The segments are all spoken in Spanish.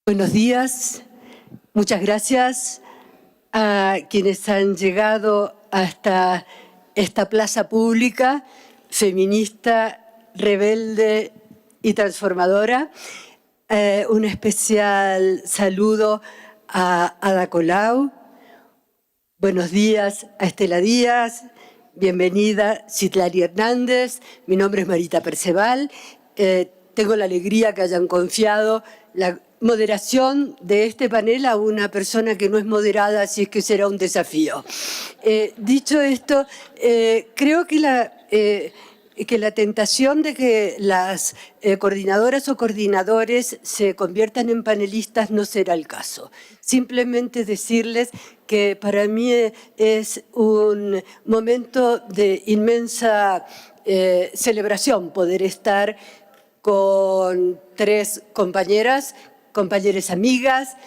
Buenos días, muchas gracias a quienes han llegado hasta esta plaza pública, feminista, rebelde y transformadora. Un especial saludo a Ada Colau. Buenos días a Estela Díaz, bienvenida Citlali Hernández. Mi nombre es Marita Perceval. Tengo la alegría que hayan confiado la moderación de este panel a una persona que no es moderada, así es que será un desafío. Dicho esto, creo que la tentación de que las coordinadoras o coordinadores se conviertan en panelistas no será el caso. Simplemente decirles que para mí es un momento de inmensa celebración poder estar con tres compañeras amigas,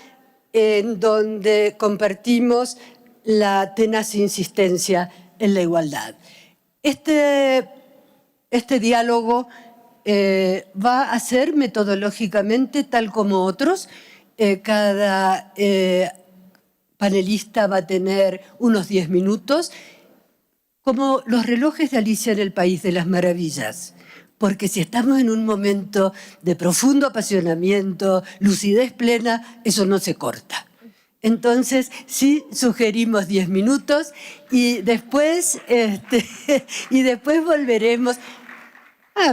en donde compartimos la tenaz insistencia en la igualdad. Este diálogo va a ser metodológicamente tal como otros. Cada panelista va a tener unos 10 minutos, como los relojes de Alicia en el País de las Maravillas. Porque si estamos en un momento de profundo apasionamiento, lucidez plena, eso no se corta. Entonces, sí sugerimos 10 minutos y después volveremos.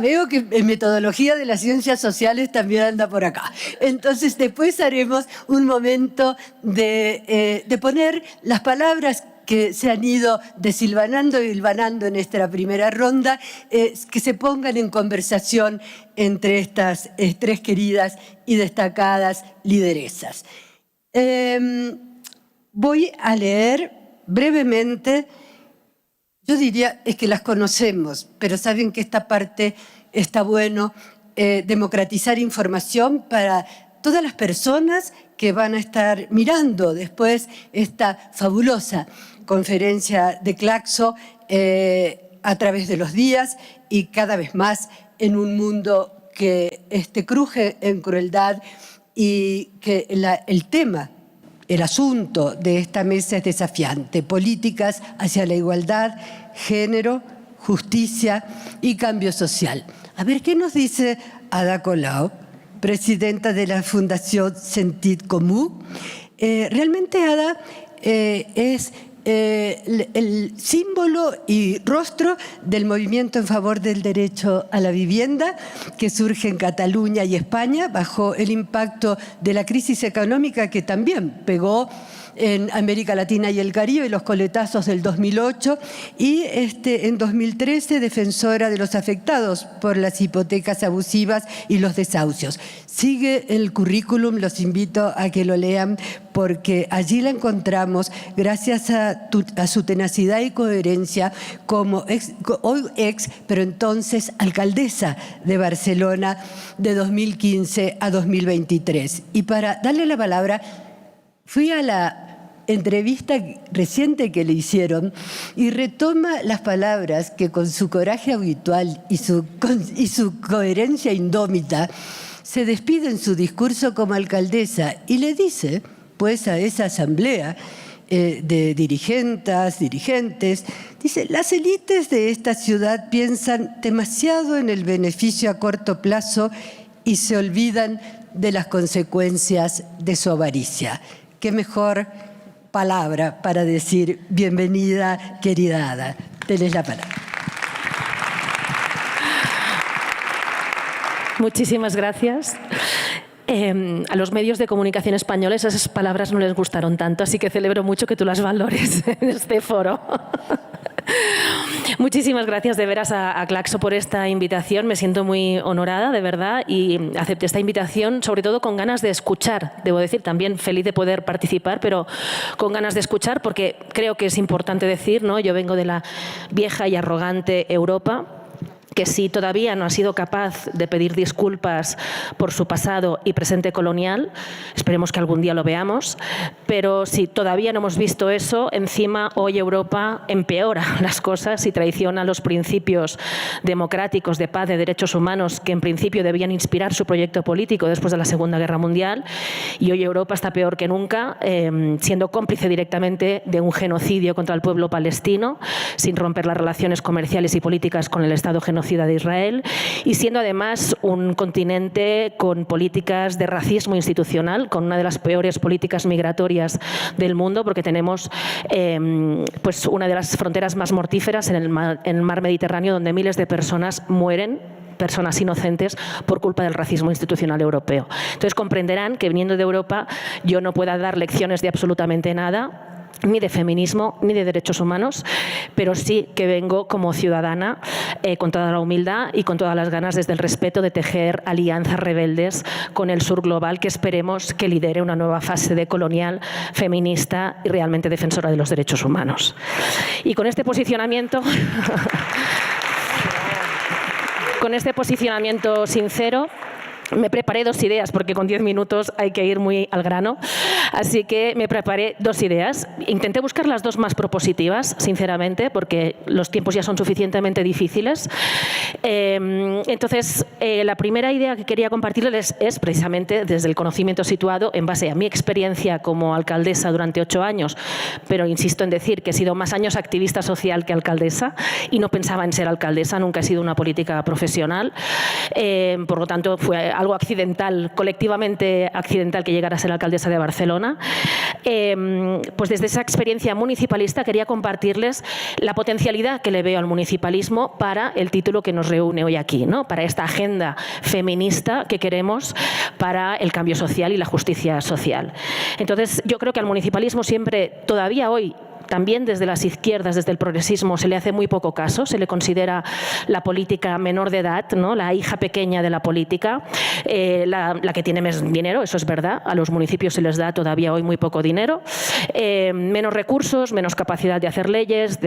Veo que en metodología de las ciencias sociales también anda por acá. Entonces, después haremos un momento de poner las palabras que se han ido desilvanando y hilvanando en esta primera ronda, que se pongan en conversación entre estas tres queridas y destacadas lideresas. Voy a leer brevemente. Yo diría es que las conocemos, pero saben que esta parte está bueno democratizar información para todas las personas que van a estar mirando después esta fabulosa conferencia de Claxo a través de los días y cada vez más en un mundo que cruje en crueldad y que el tema, el asunto de esta mesa es desafiante. Políticas hacia la igualdad, género, justicia y cambio social. A ver, ¿qué nos dice Ada Colau, presidenta de la Fundación Sentit Comú? Realmente Ada es el símbolo y rostro del movimiento en favor del derecho a la vivienda que surge en Cataluña y España bajo el impacto de la crisis económica que también pegó en América Latina y el Caribe, los coletazos del 2008, y en 2013 defensora de los afectados por las hipotecas abusivas y los desahucios. Sigue el currículum, los invito a que lo lean, porque allí la encontramos, gracias a su tenacidad y coherencia, como hoy pero entonces alcaldesa de Barcelona de 2015 a 2023. Y para darle la palabra, fui a la entrevista reciente que le hicieron y retoma las palabras que con su coraje habitual y su coherencia indómita se despide en su discurso como alcaldesa y le dice, pues, a esa asamblea de dirigentes, dice, las élites de esta ciudad piensan demasiado en el beneficio a corto plazo y se olvidan de las consecuencias de su avaricia. Qué mejor palabra para decir bienvenida, querida Ada. Tenés la palabra. Muchísimas gracias. A los medios de comunicación españoles esas palabras no les gustaron tanto, así que celebro mucho que tú las valores en este foro. Muchísimas gracias de veras a Claxo por esta invitación. Me siento muy honorada, de verdad, y acepté esta invitación sobre todo con ganas de escuchar. Debo decir, también feliz de poder participar, pero con ganas de escuchar porque creo que es importante decir, ¿no? Yo vengo de la vieja y arrogante Europa que si todavía no ha sido capaz de pedir disculpas por su pasado y presente colonial, esperemos que algún día lo veamos, pero si todavía no hemos visto eso, encima hoy Europa empeora las cosas y traiciona los principios democráticos de paz, de derechos humanos, que en principio debían inspirar su proyecto político después de la Segunda Guerra Mundial, y hoy Europa está peor que nunca, siendo cómplice directamente de un genocidio contra el pueblo palestino, sin romper las relaciones comerciales y políticas con el Estado genocida de Israel, y siendo además un continente con políticas de racismo institucional, con una de las peores políticas migratorias del mundo, porque tenemos pues una de las fronteras más mortíferas en el mar Mediterráneo, donde miles de personas mueren, personas inocentes, por culpa del racismo institucional europeo. Entonces comprenderán que, viniendo de Europa, yo no pueda dar lecciones de absolutamente nada, ni de feminismo, ni de derechos humanos, pero sí que vengo como ciudadana con toda la humildad y con todas las ganas, desde el respeto, de tejer alianzas rebeldes con el sur global, que esperemos que lidere una nueva fase decolonial, feminista y realmente defensora de los derechos humanos. Y con este posicionamiento sincero, me preparé 2 ideas, porque con 10 minutos hay que ir muy al grano. Así que me preparé 2 ideas. Intenté buscar las 2 más propositivas, sinceramente, porque los tiempos ya son suficientemente difíciles. Entonces, la primera idea que quería compartirles es precisamente desde el conocimiento situado en base a mi experiencia como alcaldesa durante 8 años, pero insisto en decir que he sido más años activista social que alcaldesa y no pensaba en ser alcaldesa, nunca he sido una política profesional. Por lo tanto, fue algo accidental, colectivamente accidental, que llegara a ser alcaldesa de Barcelona. Pues desde esa experiencia municipalista quería compartirles la potencialidad que le veo al municipalismo para el título que nos reúne hoy aquí, ¿no? Para esta agenda feminista que queremos para el cambio social y la justicia social. Entonces, yo creo que al municipalismo siempre, todavía hoy, también desde las izquierdas, desde el progresismo, se le hace muy poco caso, se le considera la política menor de edad, ¿no? La hija pequeña de la política, la que tiene más dinero, eso es verdad, a los municipios se les da todavía hoy muy poco dinero, menos recursos, menos capacidad de hacer leyes,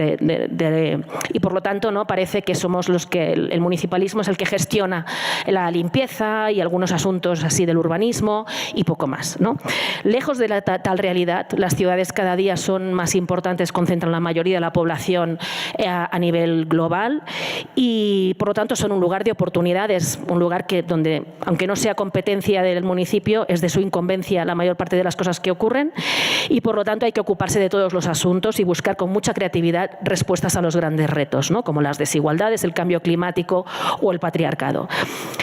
y por lo tanto, ¿no? Parece que somos los que, el municipalismo es el que gestiona la limpieza y algunos asuntos así del urbanismo y poco más, ¿no? Lejos de tal realidad, las ciudades cada día son más importantes, concentran la mayoría de la población a nivel global y por lo tanto son un lugar de oportunidades, un lugar donde, aunque no sea competencia del municipio, es de su incumbencia la mayor parte de las cosas que ocurren, y por lo tanto hay que ocuparse de todos los asuntos y buscar con mucha creatividad respuestas a los grandes retos, ¿no? Como las desigualdades, el cambio climático o el patriarcado.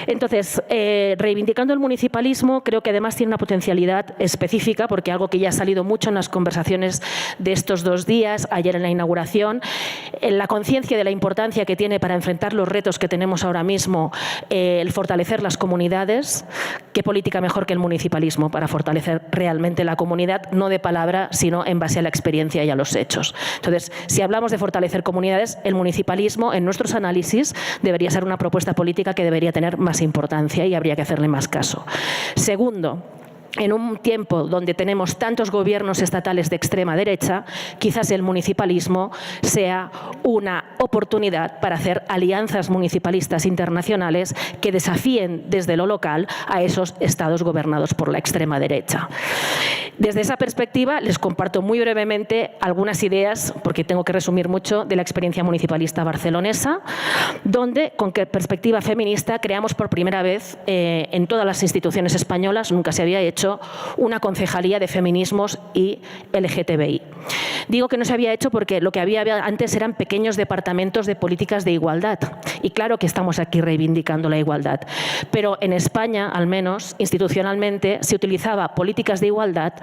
Entonces, reivindicando el municipalismo, creo que además tiene una potencialidad específica, porque algo que ya ha salido mucho en las conversaciones de estos 2 días, ayer en la inauguración, en la conciencia de la importancia que tiene para enfrentar los retos que tenemos ahora mismo el fortalecer las comunidades. ¿Qué política mejor que el municipalismo para fortalecer realmente la comunidad, no de palabra, sino en base a la experiencia y a los hechos? Entonces, si hablamos de fortalecer comunidades, el municipalismo, en nuestros análisis, debería ser una propuesta política que debería tener más importancia y habría que hacerle más caso. Segundo, en un tiempo donde tenemos tantos gobiernos estatales de extrema derecha, quizás el municipalismo sea una oportunidad para hacer alianzas municipalistas internacionales que desafíen desde lo local a esos estados gobernados por la extrema derecha. Desde esa perspectiva, les comparto muy brevemente algunas ideas, porque tengo que resumir mucho, de la experiencia municipalista barcelonesa, donde, con perspectiva feminista, creamos por primera vez en todas las instituciones españolas, nunca se había hecho, una concejalía de feminismos y LGTBI. Digo que no se había hecho porque lo que había antes eran pequeños departamentos de políticas de igualdad. Y claro que estamos aquí reivindicando la igualdad. Pero en España, al menos, institucionalmente, se utilizaba políticas de igualdad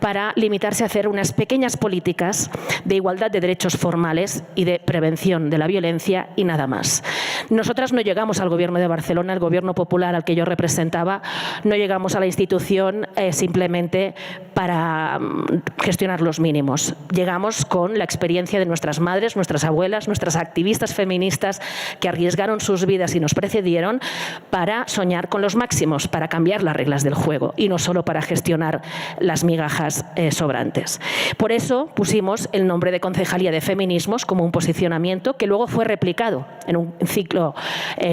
para limitarse a hacer unas pequeñas políticas de igualdad de derechos formales y de prevención de la violencia y nada más. Nosotras no llegamos al Gobierno de Barcelona, el Gobierno popular al que yo representaba, no llegamos a la institución llegaron simplemente para gestionar los mínimos. Llegamos con la experiencia de nuestras madres, nuestras abuelas, nuestras activistas feministas que arriesgaron sus vidas y nos precedieron para soñar con los máximos, para cambiar las reglas del juego y no solo para gestionar las migajas sobrantes. Por eso pusimos el nombre de Concejalía de Feminismos como un posicionamiento que luego fue replicado en un ciclo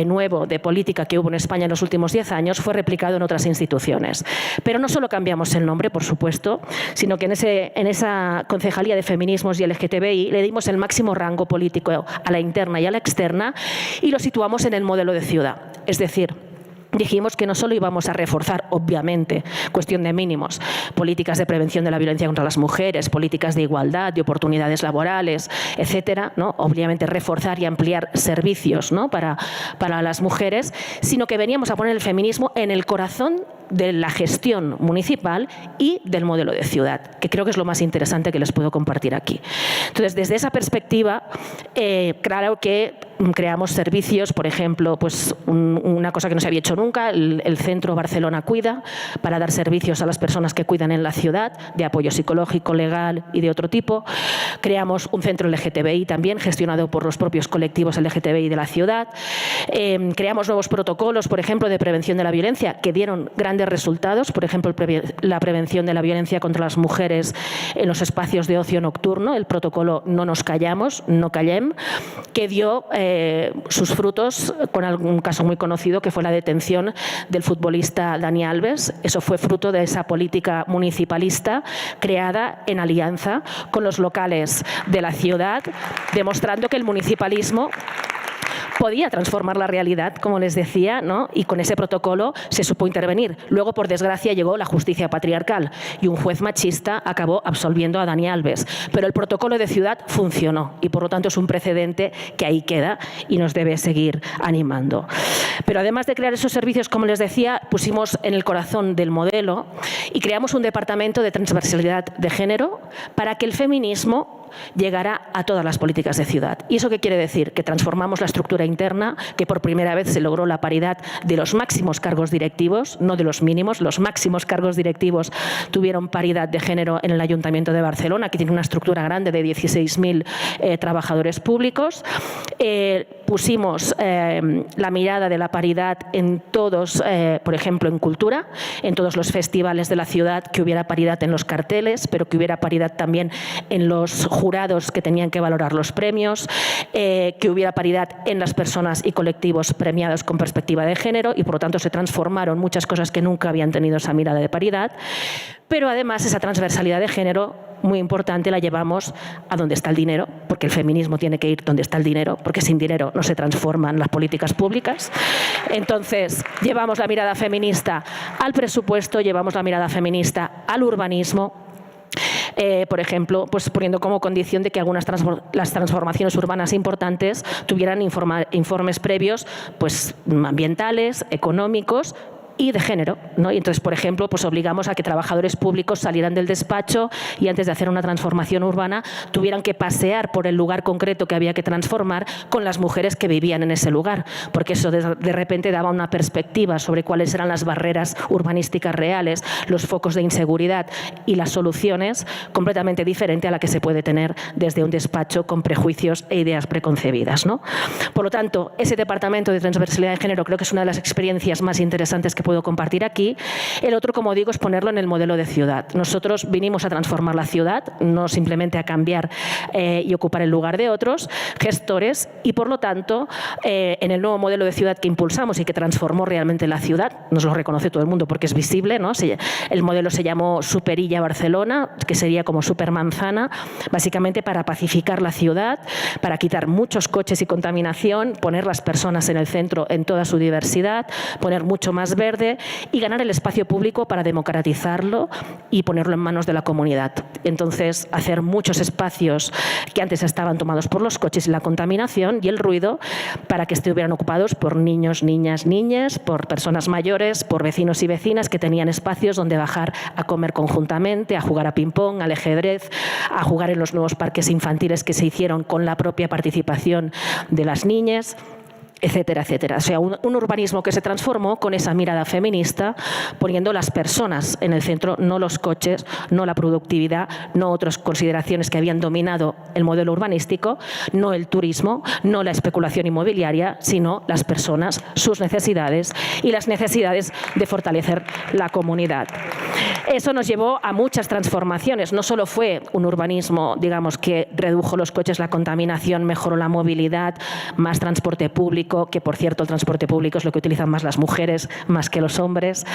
nuevo de política que hubo en España en los últimos 10 años, fue replicado en otras instituciones. Pero no solo cambiamos el nombre, por supuesto, sino que en esa Concejalía de Feminismos y LGTBI le dimos el máximo rango político a la interna y a la externa y lo situamos en el modelo de ciudad. Es decir, dijimos que no solo íbamos a reforzar, obviamente, cuestión de mínimos, políticas de prevención de la violencia contra las mujeres, políticas de igualdad, de oportunidades laborales, etcétera, ¿no? Obviamente reforzar y ampliar servicios, ¿no? para las mujeres, sino que veníamos a poner el feminismo en el corazón de la gestión municipal y del modelo de ciudad, que creo que es lo más interesante que les puedo compartir aquí. Entonces, desde esa perspectiva, claro que creamos servicios, por ejemplo, pues una cosa que no se había hecho nunca, el Centro Barcelona Cuida, para dar servicios a las personas que cuidan en la ciudad, de apoyo psicológico, legal y de otro tipo. Creamos un centro LGTBI también, gestionado por los propios colectivos LGTBI de la ciudad. Creamos nuevos protocolos, por ejemplo, de prevención de la violencia, que dieron grandes resultados, por ejemplo, la prevención de la violencia contra las mujeres en los espacios de ocio nocturno, el protocolo No nos callamos, no callem, que dio sus frutos con algún caso muy conocido que fue la detención del futbolista Dani Alves. Eso fue fruto de esa política municipalista creada en alianza con los locales de la ciudad, demostrando que el municipalismo podía transformar la realidad, como les decía, ¿no? Y con ese protocolo se supo intervenir. Luego, por desgracia, llegó la justicia patriarcal y un juez machista acabó absolviendo a Dani Alves. Pero el protocolo de ciudad funcionó y, por lo tanto, es un precedente que ahí queda y nos debe seguir animando. Pero además de crear esos servicios, como les decía, pusimos en el corazón del modelo y creamos un departamento de transversalidad de género para que el feminismo llegará a todas las políticas de ciudad. ¿Y eso qué quiere decir? Que transformamos la estructura interna, que por primera vez se logró la paridad de los máximos cargos directivos, no de los mínimos, los máximos cargos directivos tuvieron paridad de género en el Ayuntamiento de Barcelona, que tiene una estructura grande de 16.000 trabajadores públicos. Pusimos la mirada de la paridad en todos, por ejemplo, en cultura, en todos los festivales de la ciudad, que hubiera paridad en los carteles, pero que hubiera paridad también en los jurados que tenían que valorar los premios, que hubiera paridad en las personas y colectivos premiados con perspectiva de género y, por lo tanto, se transformaron muchas cosas que nunca habían tenido esa mirada de paridad. Pero además esa transversalidad de género, muy importante, la llevamos a donde está el dinero, porque el feminismo tiene que ir donde está el dinero, porque sin dinero no se transforman las políticas públicas. Entonces, llevamos la mirada feminista al presupuesto, llevamos la mirada feminista al urbanismo. Por ejemplo, pues poniendo como condición de que algunas las transformaciones urbanas importantes tuvieran informes previos, pues ambientales, económicos y de género, ¿no? Y entonces, por ejemplo, pues obligamos a que trabajadores públicos salieran del despacho y antes de hacer una transformación urbana tuvieran que pasear por el lugar concreto que había que transformar con las mujeres que vivían en ese lugar, porque eso de repente daba una perspectiva sobre cuáles eran las barreras urbanísticas reales, los focos de inseguridad y las soluciones completamente diferente a la que se puede tener desde un despacho con prejuicios e ideas preconcebidas, ¿no? Por lo tanto, ese departamento de transversalidad de género creo que es una de las experiencias más interesantes que puedo compartir aquí. El otro, como digo, es ponerlo en el modelo de ciudad. Nosotros vinimos a transformar la ciudad, no simplemente a cambiar y ocupar el lugar de otros gestores y, por lo tanto, en el nuevo modelo de ciudad que impulsamos y que transformó realmente la ciudad, nos lo reconoce todo el mundo porque es visible, ¿no? El modelo se llamó Superilla Barcelona, que sería como Supermanzana, básicamente para pacificar la ciudad, para quitar muchos coches y contaminación, poner las personas en el centro en toda su diversidad, poner mucho más verde y ganar el espacio público para democratizarlo y ponerlo en manos de la comunidad. Entonces, hacer muchos espacios que antes estaban tomados por los coches y la contaminación y el ruido para que estuvieran ocupados por niños, niñas, niñas, por personas mayores, por vecinos y vecinas que tenían espacios donde bajar a comer conjuntamente, a jugar a ping-pong, al ajedrez, a jugar en los nuevos parques infantiles que se hicieron con la propia participación de las niñas. etcétera, etcétera. O sea, un urbanismo que se transformó con esa mirada feminista, poniendo las personas en el centro, no los coches, no la productividad, no otras consideraciones que habían dominado el modelo urbanístico, no el turismo, no la especulación inmobiliaria, sino las personas, sus necesidades y las necesidades de fortalecer la comunidad. Eso nos llevó a muchas transformaciones. No solo fue un urbanismo, digamos, que redujo los coches, la contaminación, mejoró la movilidad, más transporte público, que por cierto el transporte público es lo que utilizan más las mujeres más que los hombres.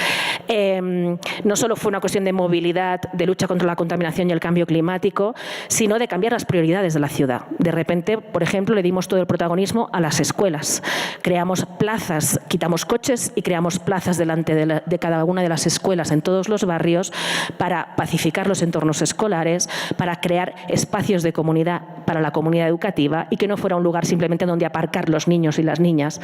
No solo fue una cuestión de movilidad, de lucha contra la contaminación y el cambio climático, sino de cambiar las prioridades de la ciudad. De repente, por ejemplo, le dimos todo el protagonismo a las escuelas. Creamos plazas, quitamos coches y creamos plazas delante de cada una de las escuelas en todos los barrios para pacificar los entornos escolares, para crear espacios de comunidad para la comunidad educativa y que no fuera un lugar simplemente donde aparcar los niños y las niñas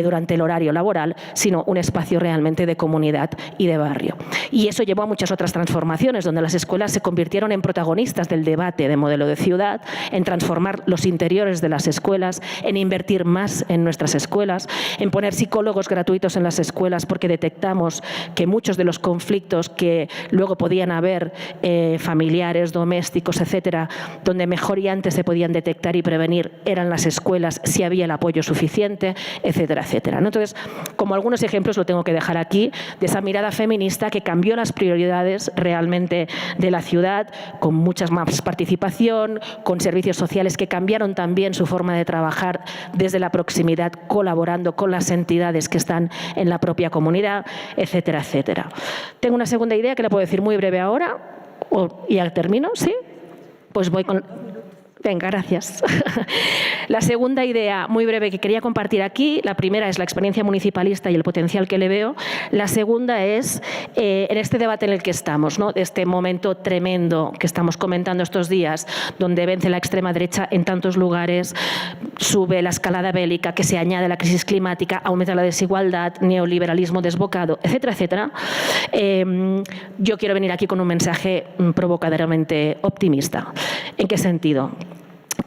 durante el horario laboral, sino un espacio realmente de comunidad y de barrio. Y eso llevó a muchas otras transformaciones, donde las escuelas se convirtieron en protagonistas del debate de modelo de ciudad, en transformar los interiores de las escuelas, en invertir más en nuestras escuelas, en poner psicólogos gratuitos en las escuelas, porque detectamos que muchos de los conflictos que luego podían haber familiares, domésticos, etcétera, donde mejor y antes se podían detectar y prevenir eran las escuelas si había el apoyo suficiente, etcétera, etcétera. Entonces, como algunos ejemplos lo tengo que dejar aquí, de esa mirada feminista que cambió las prioridades realmente de la ciudad, con mucha más participación, con servicios sociales que cambiaron también su forma de trabajar desde la proximidad, colaborando con las entidades que están en la propia comunidad, etcétera, etcétera. Tengo una segunda idea que la puedo decir muy breve ahora, y ya termino, ¿sí? Pues voy con... Venga, gracias. La segunda idea muy breve que quería compartir aquí, la primera es la experiencia municipalista y el potencial que le veo. La segunda es, en este debate en el que estamos, ¿no? De este momento tremendo que estamos comentando estos días, donde vence la extrema derecha en tantos lugares, sube la escalada bélica, que se añade la crisis climática, aumenta la desigualdad, neoliberalismo desbocado, etcétera, etcétera. Yo quiero venir aquí con un mensaje provocadoramente optimista. ¿En qué sentido?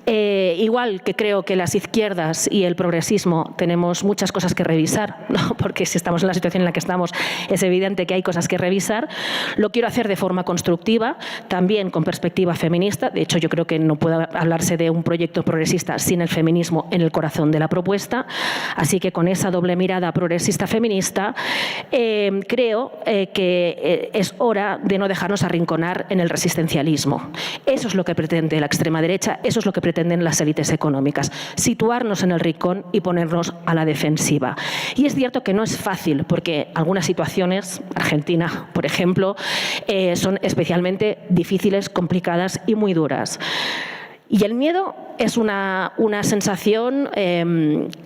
Igual que creo que las izquierdas y el progresismo tenemos muchas cosas que revisar, ¿no? Porque si estamos en la situación en la que estamos es evidente que hay cosas que revisar. Lo quiero hacer de forma constructiva, también con perspectiva feminista. De hecho, yo creo que no puede hablarse de un proyecto progresista sin el feminismo en el corazón de la propuesta. Así que con esa doble mirada progresista-feminista creo que es hora de no dejarnos arrinconar en el resistencialismo. Eso es lo que pretende la extrema derecha, eso es lo que pretenden las élites económicas, situarnos en el rincón y ponernos a la defensiva. Y es cierto que no es fácil, porque algunas situaciones, Argentina, por ejemplo, son especialmente difíciles, complicadas y muy duras. Y el miedo es una sensación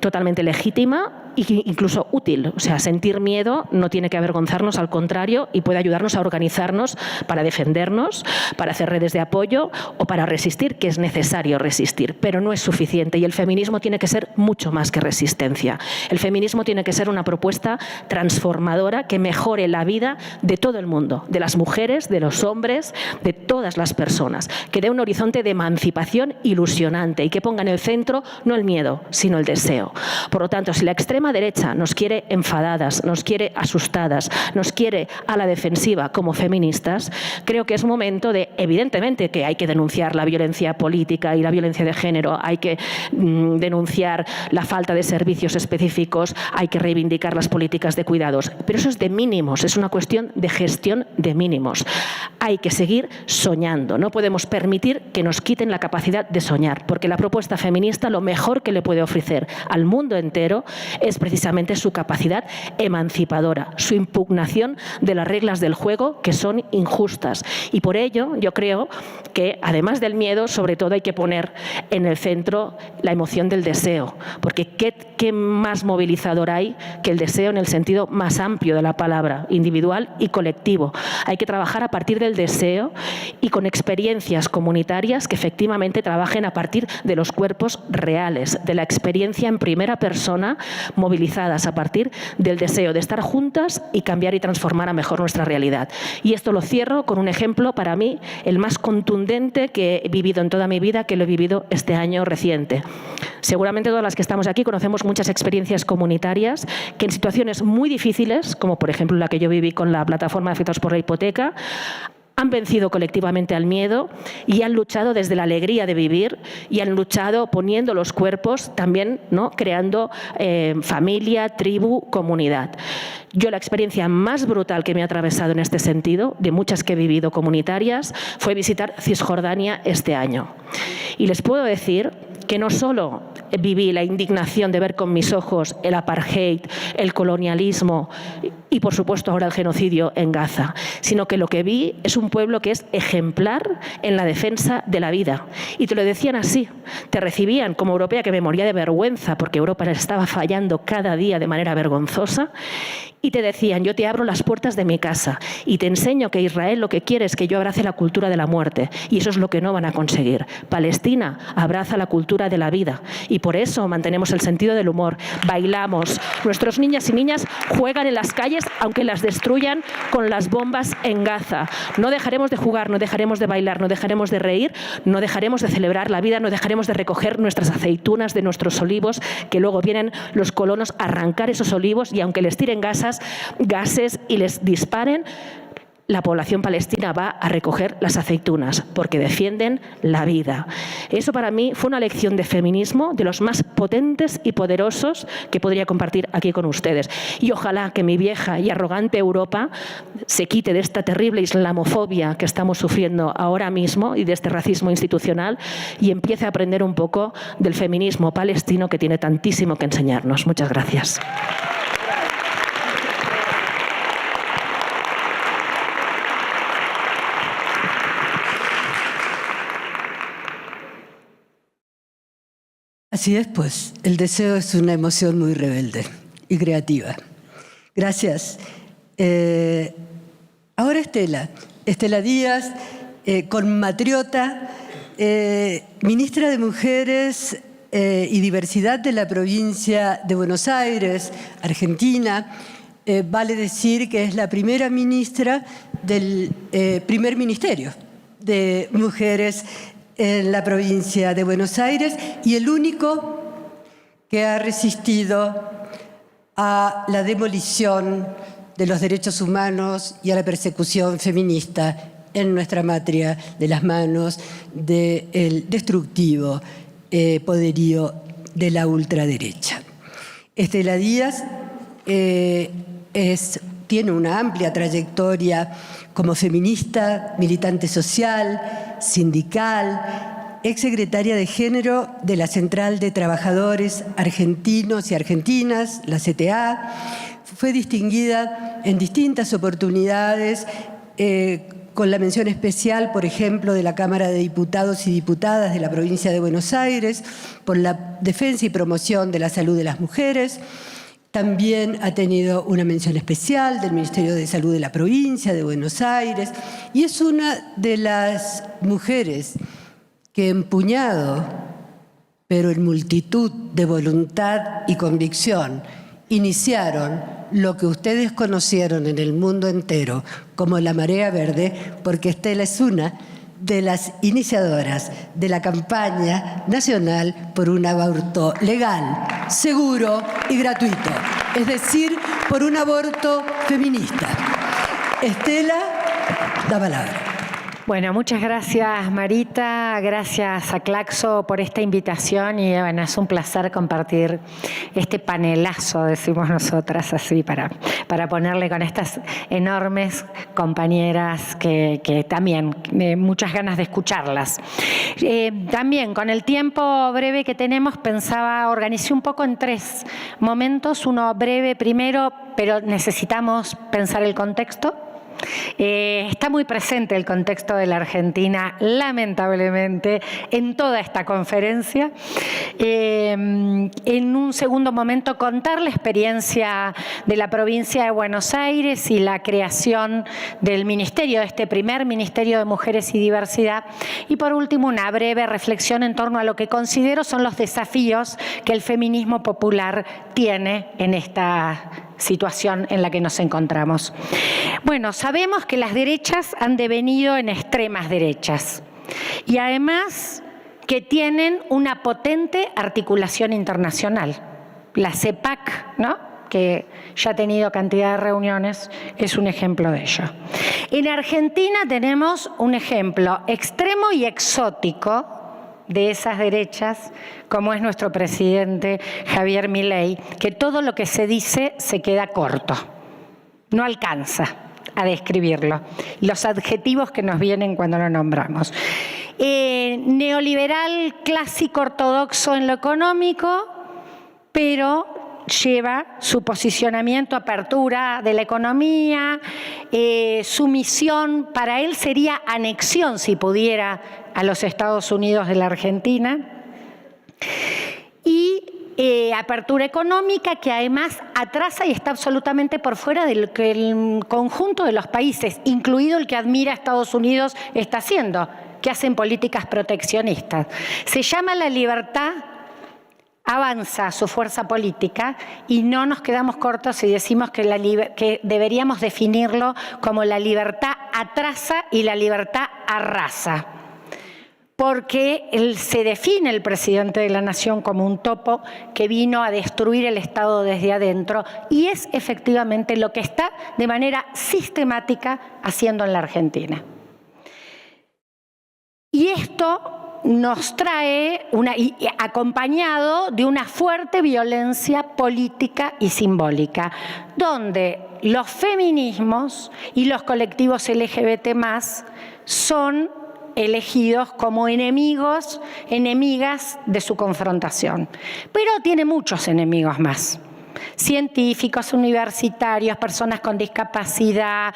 totalmente legítima e incluso útil. O sea, sentir miedo no tiene que avergonzarnos, al contrario, y puede ayudarnos a organizarnos para defendernos, para hacer redes de apoyo o para resistir, que es necesario resistir, pero no es suficiente. Y el feminismo tiene que ser mucho más que resistencia. El feminismo tiene que ser una propuesta transformadora que mejore la vida de todo el mundo, de las mujeres, de los hombres, de todas las personas, que dé un horizonte de emancipación ilusionante y que ponga en el centro no el miedo, sino el deseo. Por lo tanto, si la extrema derecha nos quiere enfadadas, nos quiere asustadas, nos quiere a la defensiva como feministas, creo que es momento de, evidentemente, que hay que denunciar la violencia política y la violencia de género, hay que denunciar la falta de servicios específicos, hay que reivindicar las políticas de cuidados, pero eso es de mínimos, es una cuestión de gestión de mínimos. Hay que seguir soñando, no podemos permitir que nos quiten la capacidad de soñar, porque la propuesta feminista lo mejor que le puede ofrecer al mundo entero es precisamente su capacidad emancipadora, su impugnación de las reglas del juego que son injustas. Y por ello yo creo que además del miedo, sobre todo hay que poner en el centro la emoción del deseo, porque ¿qué más movilizador hay que el deseo en el sentido más amplio de la palabra, individual y colectivo? Hay que trabajar a partir del el deseo y con experiencias comunitarias que efectivamente trabajen a partir de los cuerpos reales, de la experiencia en primera persona, movilizadas a partir del deseo de estar juntas y cambiar y transformar a mejor nuestra realidad. Y esto lo cierro con un ejemplo, para mí, el más contundente que he vivido en toda mi vida, que lo he vivido este año reciente. Seguramente todas las que estamos aquí conocemos muchas experiencias comunitarias que en situaciones muy difíciles, como por ejemplo la que yo viví con la plataforma de afectados por la hipoteca, han vencido colectivamente al miedo y han luchado desde la alegría de vivir y han luchado poniendo los cuerpos también, ¿no?, creando familia, tribu, comunidad. Yo la experiencia más brutal que me ha atravesado en este sentido, de muchas que he vivido comunitarias, fue visitar Cisjordania este año. Y les puedo decir que no solo viví la indignación de ver con mis ojos el apartheid, el colonialismo y, por supuesto, ahora el genocidio en Gaza, sino que lo que vi es un pueblo que es ejemplar en la defensa de la vida. Y te lo decían así, te recibían como europea, que me moría de vergüenza porque Europa les estaba fallando cada día de manera vergonzosa, y te decían: yo te abro las puertas de mi casa y te enseño que Israel lo que quiere es que yo abrace la cultura de la muerte, y eso es lo que no van a conseguir. Palestina abraza la cultura de la vida y por eso mantenemos el sentido del humor, bailamos, nuestros niñas y niñas juegan en las calles aunque las destruyan con las bombas en Gaza. No dejaremos de jugar, no dejaremos de bailar, no dejaremos de reír, no dejaremos de celebrar la vida, no dejaremos de recoger nuestras aceitunas de nuestros olivos, que luego vienen los colonos a arrancar esos olivos, y aunque les tiren gases y les disparen, la población palestina va a recoger las aceitunas porque defienden la vida. Eso para mí fue una lección de feminismo de los más potentes y poderosos que podría compartir aquí con ustedes. Y ojalá que mi vieja y arrogante Europa se quite de esta terrible islamofobia que estamos sufriendo ahora mismo y de este racismo institucional y empiece a aprender un poco del feminismo palestino, que tiene tantísimo que enseñarnos. Muchas gracias. Así es, pues, el deseo es una emoción muy rebelde y creativa. Gracias. Ahora Estela Díaz, compatriota, ministra de Mujeres y Diversidad de la provincia de Buenos Aires, Argentina. Vale decir que es la primera ministra del primer ministerio de Mujeres en la provincia de Buenos Aires y el único que ha resistido a la demolición de los derechos humanos y a la persecución feminista en nuestra patria de las manos del destructivo poderío de la ultraderecha. Estela Díaz tiene una amplia trayectoria como feminista, militante social, sindical, exsecretaria de Género de la Central de Trabajadores Argentinos y Argentinas, la CTA. Fue distinguida en distintas oportunidades con la mención especial, por ejemplo, de la Cámara de Diputados y Diputadas de la provincia de Buenos Aires por la defensa y promoción de la salud de las mujeres. También ha tenido una mención especial del Ministerio de Salud de la provincia de Buenos Aires y es una de las mujeres que, empuñado, pero en multitud de voluntad y convicción, iniciaron lo que ustedes conocieron en el mundo entero como la Marea Verde, porque Estela es una de las iniciadoras de la campaña nacional por un aborto legal, seguro y gratuito, es decir, por un aborto feminista. Estela, la palabra. Bueno, muchas gracias, Marita, gracias a Claxo por esta invitación y bueno, es un placer compartir este panelazo, decimos nosotras así, para ponerle con estas enormes compañeras que también muchas ganas de escucharlas. También con el tiempo breve que tenemos organicé un poco en 3 momentos, uno breve primero, pero necesitamos pensar el contexto. Está muy presente el contexto de la Argentina, lamentablemente, en toda esta conferencia. En un segundo momento, contar la experiencia de la provincia de Buenos Aires y la creación del ministerio, de este primer Ministerio de Mujeres y Diversidad. Y por último, una breve reflexión en torno a lo que considero son los desafíos que el feminismo popular tiene en esta situación en la que nos encontramos. Bueno, sabemos que las derechas han devenido en extremas derechas y además que tienen una potente articulación internacional. La CEPAC, ¿no?, que ya ha tenido cantidad de reuniones, es un ejemplo de ello. En Argentina tenemos un ejemplo extremo y exótico de esas derechas, como es nuestro presidente Javier Milei, que todo lo que se dice se queda corto, no alcanza a describirlo, los adjetivos que nos vienen cuando lo nombramos. Neoliberal, clásico, ortodoxo en lo económico, pero lleva su posicionamiento, apertura de la economía, su misión para él sería anexión, si pudiera, a los Estados Unidos de la Argentina, y apertura económica que además atrasa y está absolutamente por fuera del que el conjunto de los países, incluido el que admira a Estados Unidos, está haciendo, que hacen políticas proteccionistas. Se llama la libertad, avanza su fuerza política y no nos quedamos cortos si decimos que deberíamos definirlo como la libertad atrasa y la libertad arrasa. Porque se define el presidente de la Nación como un topo que vino a destruir el Estado desde adentro y es efectivamente lo que está de manera sistemática haciendo en la Argentina. Y esto nos trae acompañado de una fuerte violencia política y simbólica, donde los feminismos y los colectivos LGBT+ son elegidos como enemigos, enemigas de su confrontación. Pero tiene muchos enemigos más. Científicos, universitarios, personas con discapacidad,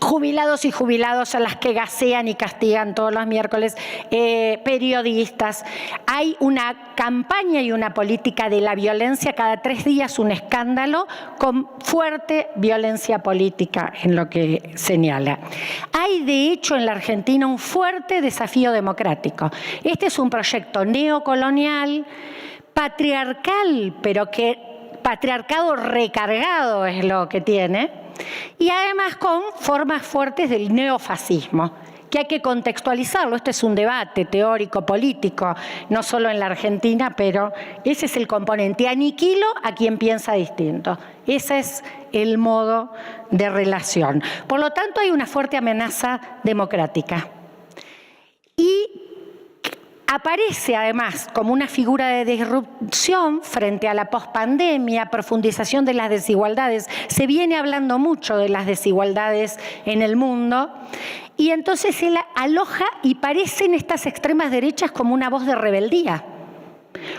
jubilados y jubilados a las que gasean y castigan todos los miércoles, periodistas. Hay una campaña y una política de la violencia, cada 3 días un escándalo con fuerte violencia política en lo que señala. Hay de hecho en la Argentina un fuerte desafío democrático. Este es un proyecto neocolonial, patriarcal, pero que patriarcado recargado es lo que tiene, y además con formas fuertes del neofascismo, que hay que contextualizarlo. Este es un debate teórico, político, no solo en la Argentina, pero ese es el componente. Aniquilo a quien piensa distinto. Ese es el modo de relación. Por lo tanto, hay una fuerte amenaza democrática. Y aparece además como una figura de disrupción frente a la pospandemia, profundización de las desigualdades. Se viene hablando mucho de las desigualdades en el mundo y entonces él aloja y parecen estas extremas derechas como una voz de rebeldía,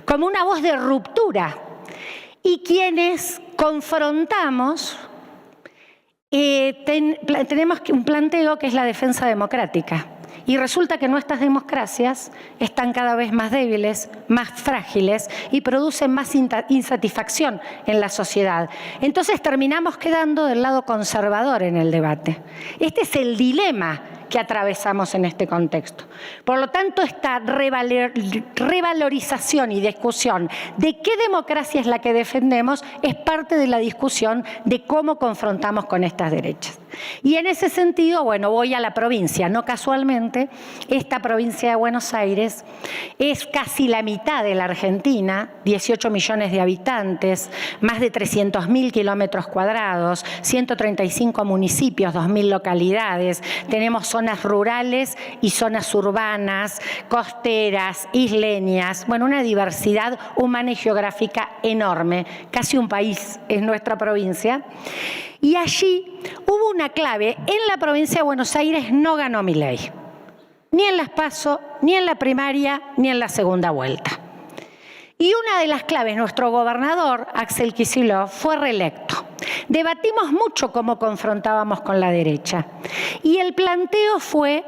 como una voz de ruptura. Y quienes confrontamos tenemos un planteo que es la defensa democrática. Y resulta que nuestras democracias están cada vez más débiles, más frágiles y producen más insatisfacción en la sociedad. Entonces terminamos quedando del lado conservador en el debate. Este es el dilema que atravesamos en este contexto. Por lo tanto, esta revalorización y discusión de qué democracia es la que defendemos es parte de la discusión de cómo confrontamos con estas derechas. Y en ese sentido, bueno, voy a la provincia. No casualmente, esta provincia de Buenos Aires es casi la mitad de la Argentina, 18 millones de habitantes, más de 300.000 kilómetros cuadrados, 135 municipios, 2.000 localidades. Tenemos zonas rurales y zonas urbanas, costeras, isleñas. Bueno, una diversidad humana y geográfica enorme. Casi un país es nuestra provincia. Y allí hubo una clave. En la provincia de Buenos Aires no ganó Milei, ni en las PASO, ni en la primaria, ni en la segunda vuelta. Y una de las claves, nuestro gobernador, Axel Kicillof, fue reelecto. Debatimos mucho cómo confrontábamos con la derecha. Y el planteo fue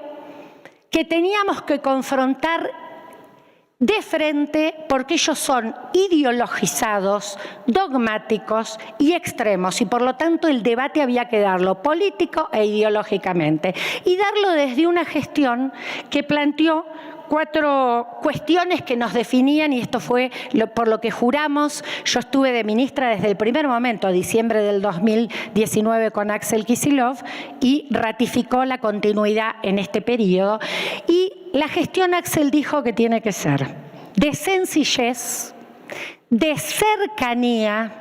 que teníamos que confrontar de frente porque ellos son ideologizados, dogmáticos y extremos, y por lo tanto el debate había que darlo político e ideológicamente, y darlo desde una gestión que planteó 4 cuestiones que nos definían, y esto fue por lo que juramos. Yo estuve de ministra desde el primer momento, diciembre del 2019, con Axel Kicillof, y ratificó la continuidad en este periodo. Y la gestión Axel dijo que tiene que ser de sencillez, de cercanía,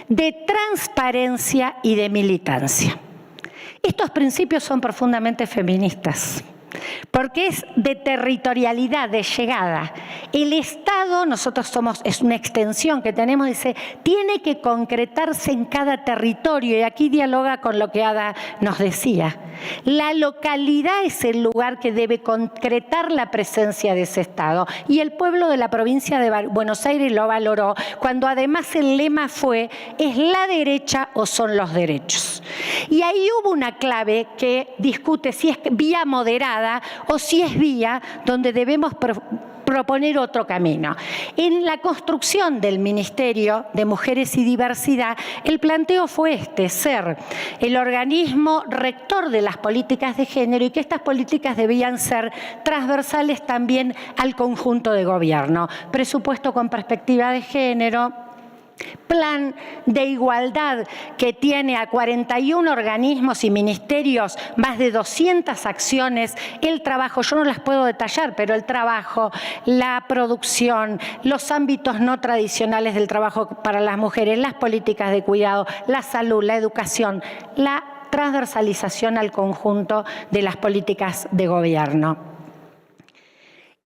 de transparencia y de militancia. Estos principios son profundamente feministas, porque es de territorialidad, de llegada. El Estado, nosotros es una extensión que tenemos, dice, tiene que concretarse en cada territorio, y aquí dialoga con lo que Ada nos decía. La localidad es el lugar que debe concretar la presencia de ese Estado, y el pueblo de la provincia de Buenos Aires lo valoró, cuando además el lema fue, ¿es la derecha o son los derechos? Y ahí hubo una clave que discute si es vía moderada o si es vía donde debemos proponer otro camino. En la construcción del Ministerio de Mujeres y Diversidad, el planteo fue ser el organismo rector de las políticas de género, y que estas políticas debían ser transversales también al conjunto de gobierno. Presupuesto con perspectiva de género, plan de igualdad que tiene a 41 organismos y ministerios, más de 200 acciones, el trabajo, yo no las puedo detallar, pero el trabajo, la producción, los ámbitos no tradicionales del trabajo para las mujeres, las políticas de cuidado, la salud, la educación, la transversalización al conjunto de las políticas de gobierno.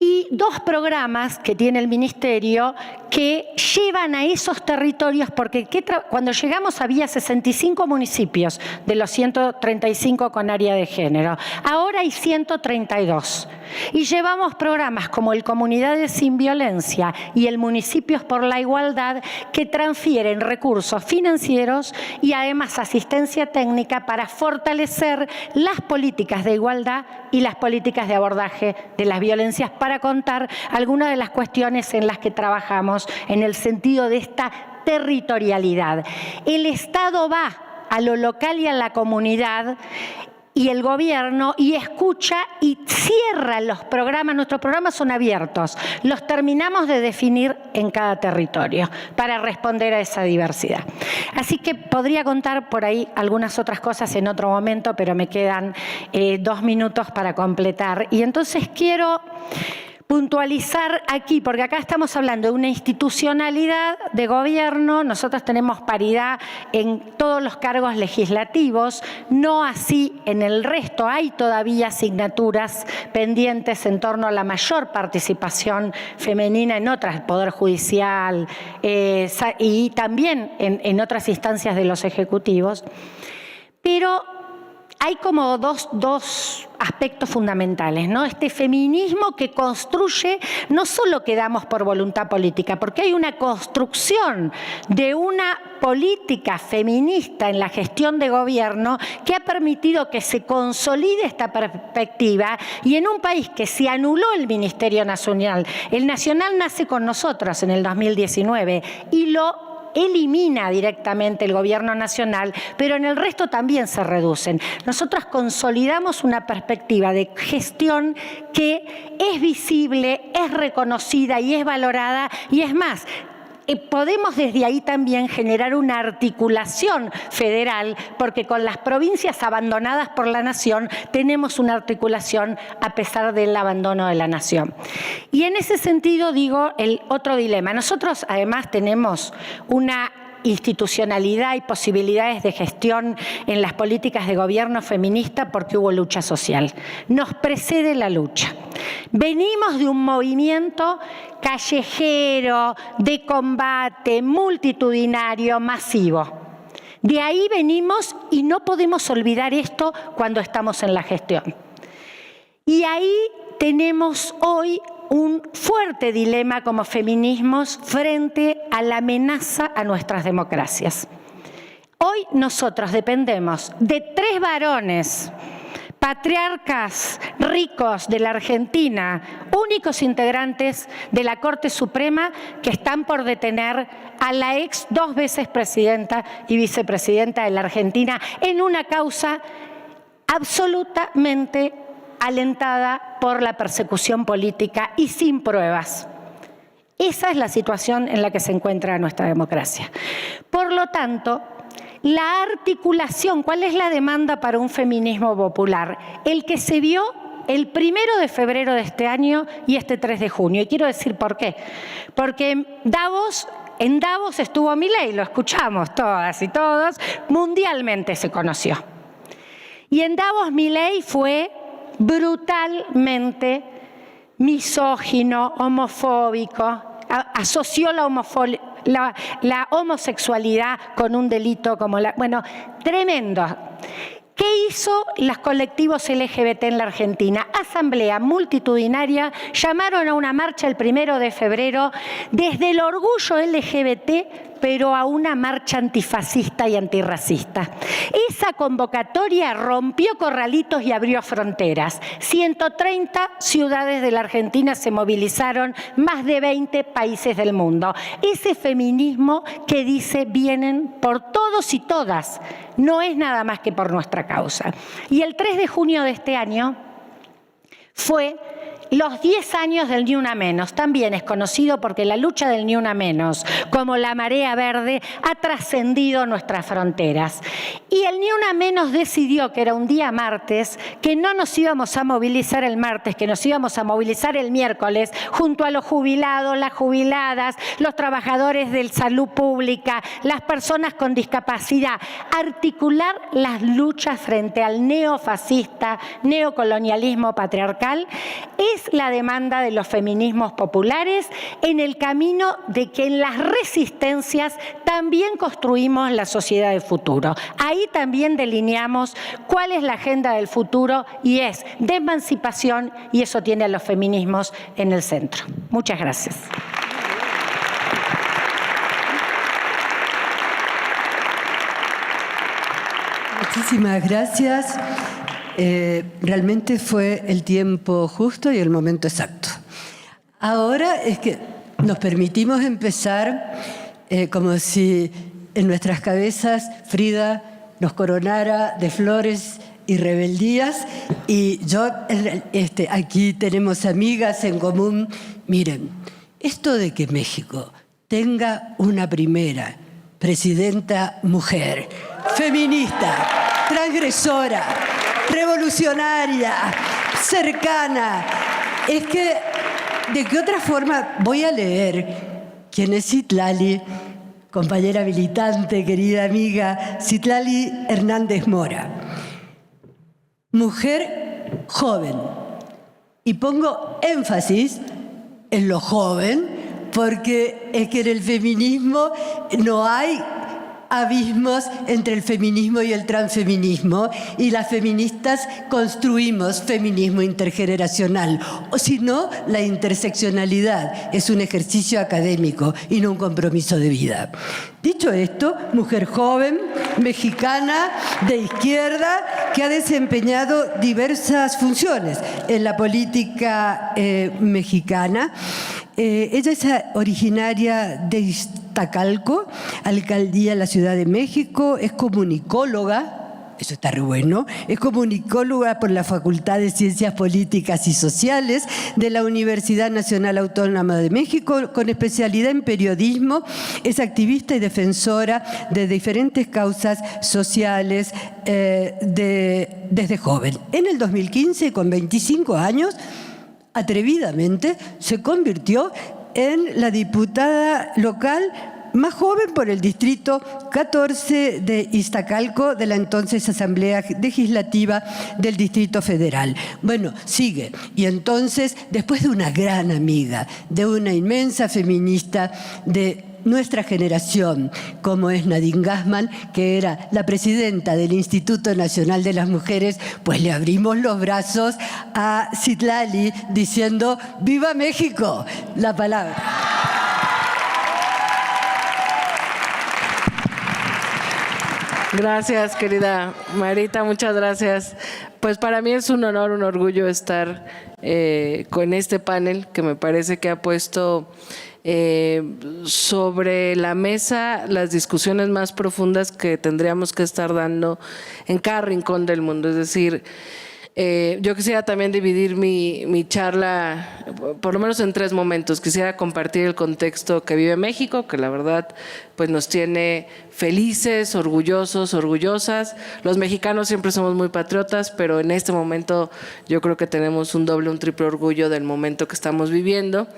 Y 2 programas que tiene el Ministerio que llevan a esos territorios, porque cuando llegamos había 65 municipios de los 135 con área de género. Ahora hay 132. Y llevamos programas como el Comunidades sin Violencia y el Municipios por la Igualdad, que transfieren recursos financieros y además asistencia técnica para fortalecer las políticas de igualdad y las políticas de abordaje de las violencias, para contar algunas de las cuestiones en las que trabajamos en el sentido de esta territorialidad. El Estado va a lo local y a la comunidad, y el gobierno, y escucha y cierra los programas. Nuestros programas son abiertos, los terminamos de definir en cada territorio para responder a esa diversidad. Así que podría contar por ahí algunas otras cosas en otro momento, pero me quedan 2 minutos para completar. Y entonces quiero puntualizar aquí, porque acá estamos hablando de una institucionalidad de gobierno. Nosotros tenemos paridad en todos los cargos legislativos, no así en el resto. Hay todavía asignaturas pendientes en torno a la mayor participación femenina en otras, el Poder Judicial y también en otras instancias de los ejecutivos. Pero hay como dos aspectos fundamentales, ¿no? Este feminismo que construye, no solo que damos por voluntad política, porque hay una construcción de una política feminista en la gestión de gobierno que ha permitido que se consolide esta perspectiva, y en un país que se anuló el Ministerio Nacional. El Nacional nace con nosotros en el 2019 y lo elimina directamente el gobierno nacional, pero en el resto también se reducen. Nosotros consolidamos una perspectiva de gestión que es visible, es reconocida y es valorada, y es más, podemos desde ahí también generar una articulación federal, porque con las provincias abandonadas por la nación tenemos una articulación a pesar del abandono de la nación. Y en ese sentido digo el otro dilema. Nosotros además tenemos una institucionalidad y posibilidades de gestión en las políticas de gobierno feminista porque hubo lucha social. Nos precede la lucha. Venimos de un movimiento callejero, de combate, multitudinario, masivo. De ahí venimos y no podemos olvidar esto cuando estamos en la gestión. Y ahí tenemos hoy un fuerte dilema como feminismos frente a la amenaza a nuestras democracias. Hoy nosotros dependemos de 3 varones, patriarcas ricos de la Argentina, únicos integrantes de la Corte Suprema, que están por detener a la ex 2 veces presidenta y vicepresidenta de la Argentina en una causa absolutamente alentada por la persecución política y sin pruebas. Esa es la situación en la que se encuentra nuestra democracia. Por lo tanto, la articulación, ¿cuál es la demanda para un feminismo popular? El que se vio el 1 de febrero de este año y este 3 de junio. Y quiero decir por qué. Porque en Davos estuvo Milei, lo escuchamos todas y todos, mundialmente se conoció. Y en Davos Milei fue brutalmente misógino, homofóbico, asoció la homosexualidad con un delito como bueno, tremendo. ¿Qué hizo los colectivos LGBT en la Argentina? Asamblea multitudinaria, llamaron a una marcha el 1 de febrero desde el orgullo LGBT, pero a una marcha antifascista y antirracista. Esa convocatoria rompió corralitos y abrió fronteras. 130 ciudades de la Argentina se movilizaron, más de 20 países del mundo. Ese feminismo que dice vienen por todos y todas, no es nada más que por nuestra causa. Y el 3 de junio de este año fue los 10 años del Ni Una Menos. También es conocido porque la lucha del Ni Una Menos, como la marea verde, ha trascendido nuestras fronteras. Y el Ni Una Menos decidió que era un día martes, que no nos íbamos a movilizar el martes, que nos íbamos a movilizar el miércoles, junto a los jubilados, las jubiladas, los trabajadores de salud pública, las personas con discapacidad, articular las luchas frente al neofascista, neocolonialismo patriarcal, es la demanda de los feminismos populares en el camino de que en las resistencias también construimos la sociedad del futuro. Ahí también delineamos cuál es la agenda del futuro y es de emancipación, y eso tiene a los feminismos en el centro. Muchas gracias. Muchísimas gracias. Realmente fue el tiempo justo y el momento exacto. Ahora es que nos permitimos empezar como si en nuestras cabezas Frida nos coronara de flores y rebeldías, y yo aquí tenemos amigas en común. Miren, esto de que México tenga una primera presidenta mujer, feminista, transgresora, revolucionaria, cercana. Es que, ¿de qué otra forma voy a leer quién es Citlali, compañera militante, querida amiga, Citlali Hernández Mora? Mujer joven. Y pongo énfasis en lo joven, porque es que en el feminismo no hay abismos entre el feminismo y el transfeminismo, y las feministas construimos feminismo intergeneracional, o si no, la interseccionalidad es un ejercicio académico y no un compromiso de vida. Dicho esto, mujer joven, mexicana, de izquierda, que ha desempeñado diversas funciones en la política mexicana. Ella es originaria de Iztacalco, alcaldía de la Ciudad de México, es comunicóloga, eso está re bueno, es comunicóloga por la Facultad de Ciencias Políticas y Sociales de la Universidad Nacional Autónoma de México, con especialidad en periodismo, es activista y defensora de diferentes causas sociales desde joven. En el 2015, con 25 años, atrevidamente se convirtió en la diputada local más joven por el distrito 14 de Iztacalco de la entonces Asamblea Legislativa del Distrito Federal. Bueno, sigue. Y entonces, después de una gran amiga, de una inmensa feminista de nuestra generación, como es Nadine Gassmann, que era la presidenta del Instituto Nacional de las Mujeres, pues le abrimos los brazos a Citlali diciendo ¡Viva México! La palabra. Gracias, querida Marita, muchas gracias. Pues para mí es un honor, un orgullo estar con este panel que me parece que ha puesto sobre la mesa las discusiones más profundas que tendríamos que estar dando en cada rincón del mundo. Es decir, yo quisiera también dividir mi charla por lo menos en 3 momentos. Quisiera compartir el contexto que vive México, que la verdad pues nos tiene felices, orgullosos, orgullosas. Los mexicanos siempre somos muy patriotas, pero en este momento yo creo que tenemos un doble, un triple orgullo del momento que estamos viviendo.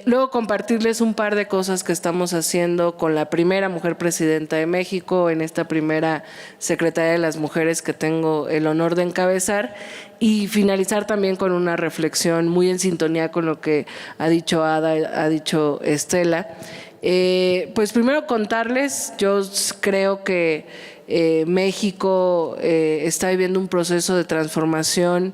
Luego compartirles un par de cosas que estamos haciendo con la primera mujer presidenta de México, en esta primera Secretaría de las Mujeres que tengo el honor de encabezar, y finalizar también con una reflexión muy en sintonía con lo que ha dicho Ada, ha dicho Estela. Pues primero contarles, yo creo que México está viviendo un proceso de transformación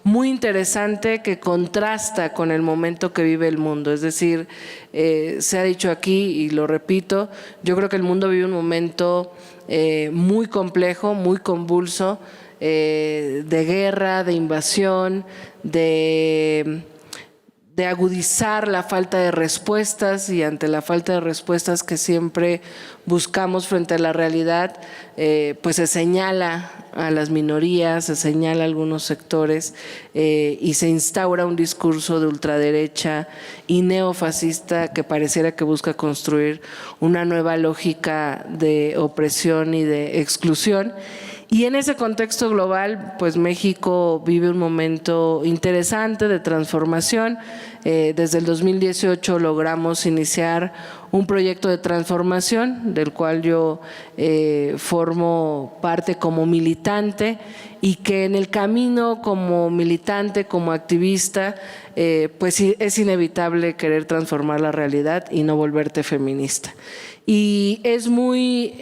muy interesante que contrasta con el momento que vive el mundo. Es decir, se ha dicho aquí y lo repito, yo creo que el mundo vive un momento muy complejo, muy convulso, de guerra, de invasión, de agudizar la falta de respuestas, y ante la falta de respuestas que siempre buscamos frente a la realidad, pues se señala a las minorías, se señala a algunos sectores y se instaura un discurso de ultraderecha y neofascista que pareciera que busca construir una nueva lógica de opresión y de exclusión. Y en ese contexto global, pues México vive un momento interesante de transformación. Desde el 2018 logramos iniciar un proyecto de transformación del cual yo formo parte como militante, y que en el camino como militante, como activista, pues es inevitable querer transformar la realidad y no volverte feminista. Y es muy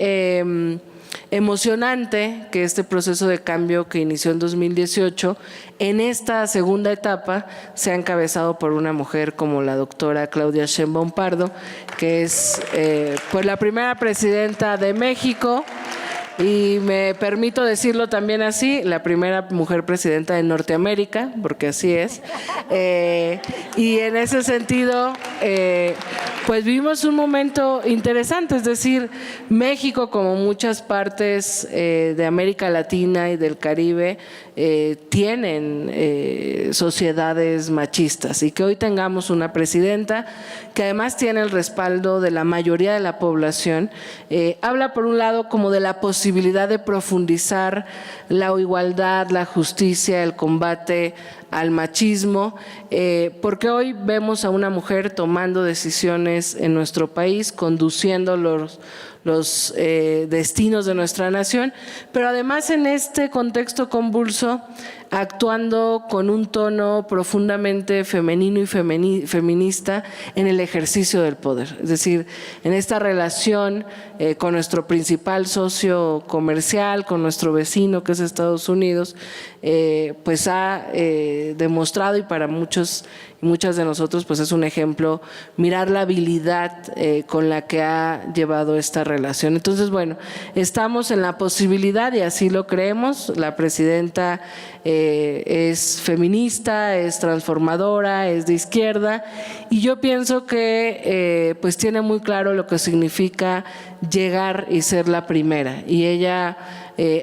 emocionante que este proceso de cambio que inició en 2018, en esta segunda etapa, sea encabezado por una mujer como la doctora Claudia Sheinbaum Pardo, que es pues la primera presidenta de México, y me permito decirlo también así, la primera mujer presidenta de Norteamérica, porque así es. Y en ese sentido, pues vivimos un momento interesante. Es decir, México, como muchas partes de América Latina y del Caribe, tienen sociedades machistas, y que hoy tengamos una presidenta que además tiene el respaldo de la mayoría de la población, habla por un lado como de la posibilidad de profundizar la igualdad, la justicia, el combate al machismo, porque hoy vemos a una mujer tomando decisiones en nuestro país, conduciendo los destinos de nuestra nación, pero además en este contexto convulso, actuando con un tono profundamente femenino y feminista en el ejercicio del poder. Es decir, en esta relación con nuestro principal socio comercial, con nuestro vecino que es Estados Unidos, pues ha demostrado, y para muchos y muchas de nosotros pues es un ejemplo, mirar la habilidad con la que ha llevado esta relación. Entonces, bueno, estamos en la posibilidad, y así lo creemos, la presidenta es feminista, es transformadora, es de izquierda, y yo pienso que pues tiene muy claro lo que significa llegar y ser la primera, y ella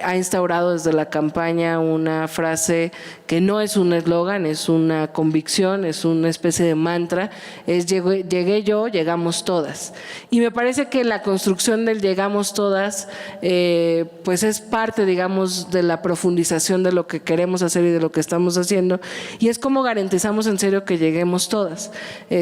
ha instaurado desde la campaña una frase que no es un eslogan, es una convicción, es una especie de mantra, es llegué yo, llegamos todas. Y me parece que la construcción del llegamos todas pues es parte, digamos, de la profundización de lo que queremos hacer y de lo que estamos haciendo, y es como garantizamos en serio que lleguemos todas,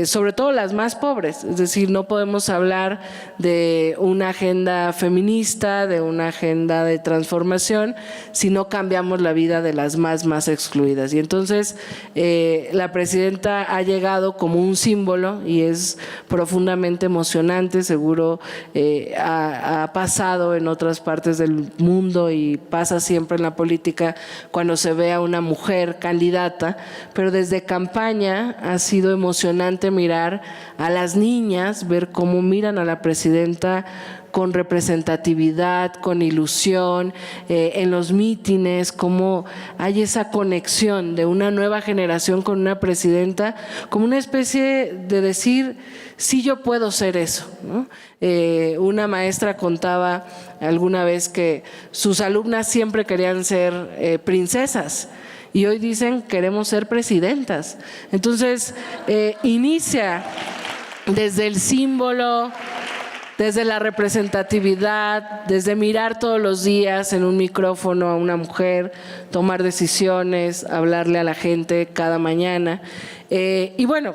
sobre todo las más pobres. Es decir, no podemos hablar de una agenda feminista, de una agenda de transformación, si no cambiamos la vida de las más excluidas. Y entonces la presidenta ha llegado como un símbolo, y es profundamente emocionante. Seguro ha pasado en otras partes del mundo y pasa siempre en la política cuando se ve a una mujer candidata, pero desde campaña ha sido emocionante mirar a las niñas, ver cómo miran a la presidenta con representatividad, con ilusión, en los mítines, cómo hay esa conexión de una nueva generación con una presidenta, como una especie de decir, sí, yo puedo ser eso, ¿no? Una maestra contaba alguna vez que sus alumnas siempre querían ser princesas y hoy dicen queremos ser presidentas. Entonces, inicia desde el símbolo, desde la representatividad, desde mirar todos los días en un micrófono a una mujer, tomar decisiones, hablarle a la gente cada mañana. Y bueno,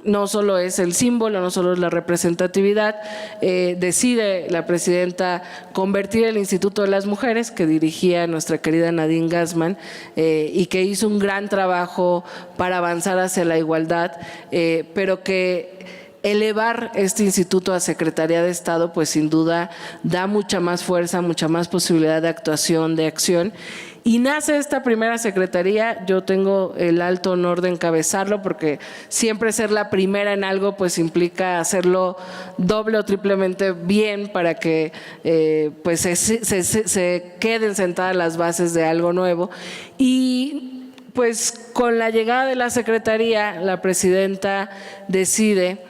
no solo es el símbolo, no solo es la representatividad, decide la presidenta convertir el Instituto de las Mujeres, que dirigía nuestra querida Nadine Gassmann, y que hizo un gran trabajo para avanzar hacia la igualdad, pero que elevar este instituto a Secretaría de Estado, pues sin duda da mucha más fuerza, mucha más posibilidad de actuación, de acción. Y nace esta primera secretaría, yo tengo el alto honor de encabezarlo porque siempre ser la primera en algo pues implica hacerlo doble o triplemente bien para que pues se queden sentadas las bases de algo nuevo. Y pues con la llegada de la secretaría, la presidenta decide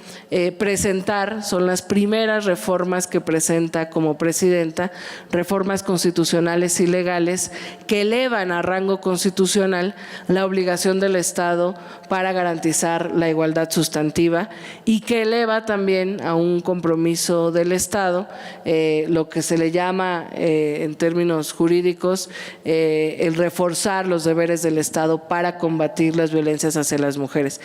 presentar, son las primeras reformas que presenta como presidenta, reformas constitucionales y legales que elevan a rango constitucional la obligación del Estado para garantizar la igualdad sustantiva y que eleva también a un compromiso del Estado, lo que se le llama en términos jurídicos el reforzar los deberes del Estado para combatir las violencias hacia las mujeres.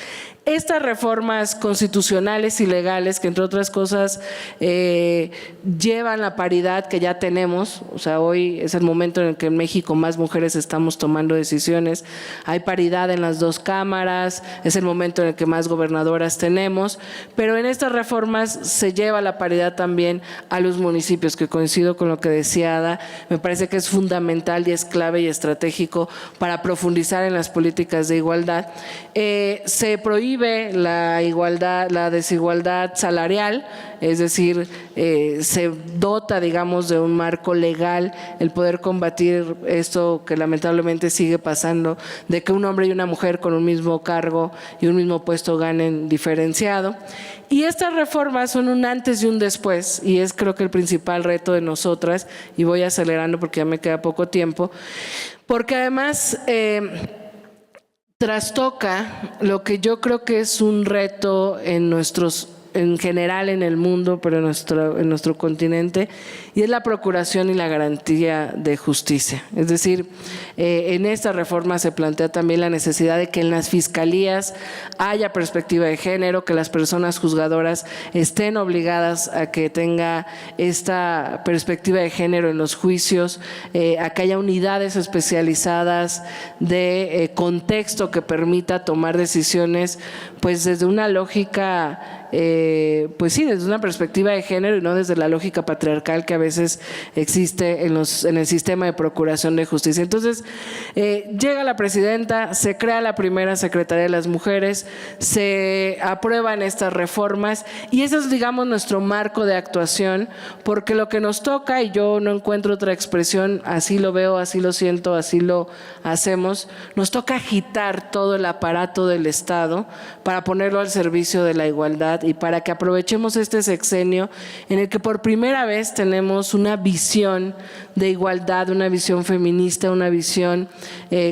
Estas reformas constitucionales y legales, que entre otras cosas llevan la paridad que ya tenemos, o sea, hoy es el momento en el que en México más mujeres estamos tomando decisiones, hay paridad en las dos cámaras, es el momento en el que más gobernadoras tenemos, pero en estas reformas se lleva la paridad también a los municipios, que coincido con lo que decía Ada, me parece que es fundamental y es clave y estratégico para profundizar en las políticas de igualdad. Se prohíbe la igualdad, la desigualdad salarial, es decir, se dota, digamos, de un marco legal el poder combatir esto que lamentablemente sigue pasando, de que un hombre y una mujer con un mismo cargo y un mismo puesto ganen diferenciado. Y estas reformas son un antes y un después, y es creo que el principal reto de nosotras, y voy acelerando porque ya me queda poco tiempo, porque además trastoca lo que yo creo que es un reto en general en el mundo, pero en nuestro continente, y es la procuración y la garantía de justicia. Es decir, en esta reforma se plantea también la necesidad de que en las fiscalías haya perspectiva de género, que las personas juzgadoras estén obligadas a que tenga esta perspectiva de género en los juicios, a que haya unidades especializadas de contexto que permita tomar decisiones pues desde una lógica pues sí, desde una perspectiva de género y no desde la lógica patriarcal que a veces existe en el sistema de procuración de justicia. Entonces, llega la presidenta, se crea la primera Secretaría de las Mujeres, se aprueban estas reformas y ese es, digamos, nuestro marco de actuación, porque lo que nos toca, y yo no encuentro otra expresión, así lo veo, así lo siento, así lo hacemos, nos toca agitar todo el aparato del Estado para ponerlo al servicio de la igualdad y para que aprovechemos este sexenio en el que por primera vez tenemos una visión de igualdad, una visión feminista, una visión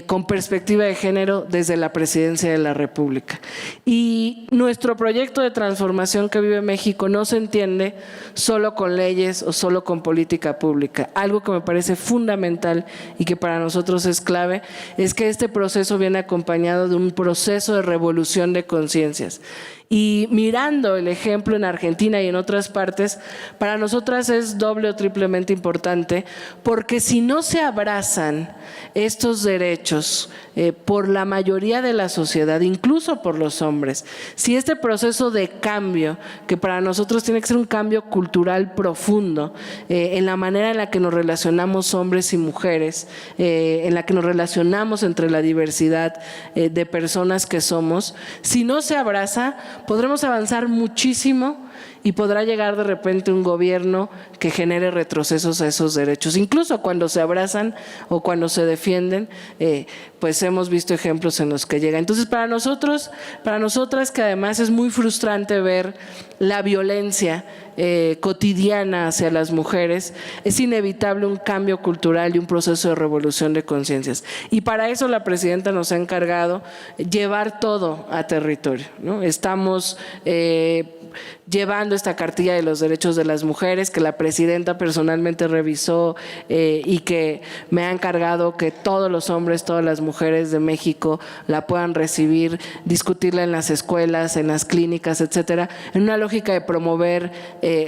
con perspectiva de género desde la presidencia de la República. Y nuestro proyecto de transformación que vive México no se entiende solo con leyes o solo con política pública. Algo que me parece fundamental y que para nosotros es clave es que este proceso viene acompañado de un proceso de revolución de conciencias. Y mirando el ejemplo en Argentina y en otras partes, para nosotras es doble o triplemente importante, porque si no se abrazan estos derechos por la mayoría de la sociedad, incluso por los hombres, si este proceso de cambio, que para nosotros tiene que ser un cambio cultural profundo, en la manera en la que nos relacionamos hombres y mujeres, en la que nos relacionamos entre la diversidad de personas que somos, si no se abraza, podremos avanzar muchísimo y podrá llegar de repente un gobierno que genere retrocesos a esos derechos. Incluso cuando se abrazan o cuando se defienden, pues hemos visto ejemplos en los que llega. Entonces, para nosotros, para nosotras, que además es muy frustrante ver la violencia cotidiana hacia las mujeres, es inevitable un cambio cultural y un proceso de revolución de conciencias. Y para eso la presidenta nos ha encargado llevar todo a territorio, ¿no? Estamos llevando esta cartilla de los derechos de las mujeres que la presidenta personalmente revisó y que me ha encargado que todos los hombres, todas las mujeres de México la puedan recibir, discutirla en las escuelas, en las clínicas, etcétera, en una lógica de promover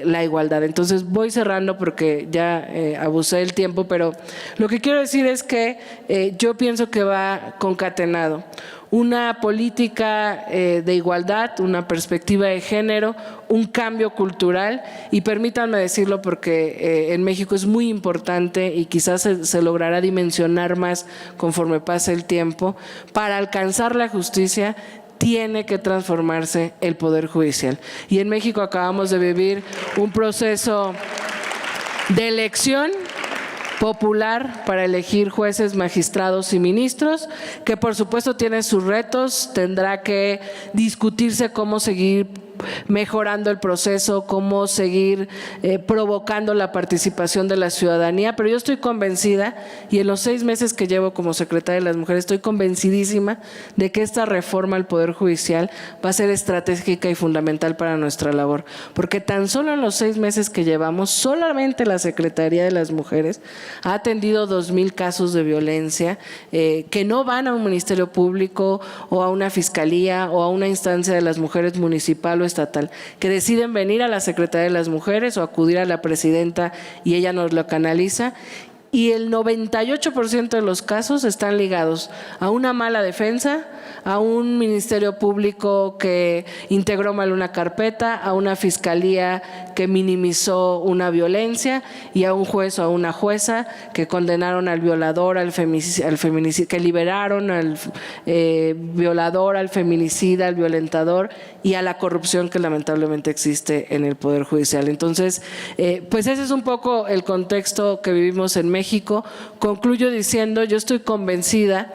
la igualdad. Entonces voy cerrando porque ya abusé del tiempo, pero lo que quiero decir es que yo pienso que va concatenado una política de igualdad, una perspectiva de género, un cambio cultural, y permítanme decirlo porque en México es muy importante y quizás se logrará dimensionar más conforme pase el tiempo. Para alcanzar la justicia tiene que transformarse el Poder Judicial. Y en México acabamos de vivir un proceso de elección popular para elegir jueces, magistrados y ministros, que por supuesto tiene sus retos, tendrá que discutirse cómo seguir mejorando el proceso, cómo seguir provocando la participación de la ciudadanía, pero yo estoy convencida, y en los 6 meses que llevo como secretaria de las Mujeres, estoy convencidísima de que esta reforma al Poder Judicial va a ser estratégica y fundamental para nuestra labor, porque tan solo en los 6 meses que llevamos, solamente la Secretaría de las Mujeres ha atendido 2,000 casos de violencia que no van a un ministerio público o a una fiscalía o a una instancia de las mujeres municipal o estatal, que deciden venir a la Secretaría de las Mujeres o acudir a la presidenta y ella nos lo canaliza. Y el 98% de los casos están ligados a una mala defensa, a un ministerio público que integró mal una carpeta, a una fiscalía que minimizó una violencia y a un juez o a una jueza que condenaron al violador, al feminicida, que liberaron al violador, al feminicida, al violentador y a la corrupción que lamentablemente existe en el Poder Judicial. Entonces, pues ese es un poco el contexto que vivimos en México. Concluyo diciendo, yo estoy convencida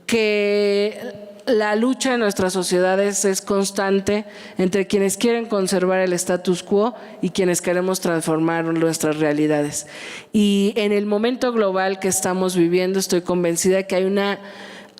que la lucha en nuestras sociedades es constante entre quienes quieren conservar el status quo y quienes queremos transformar nuestras realidades. Y en el momento global que estamos viviendo, estoy convencida que hay una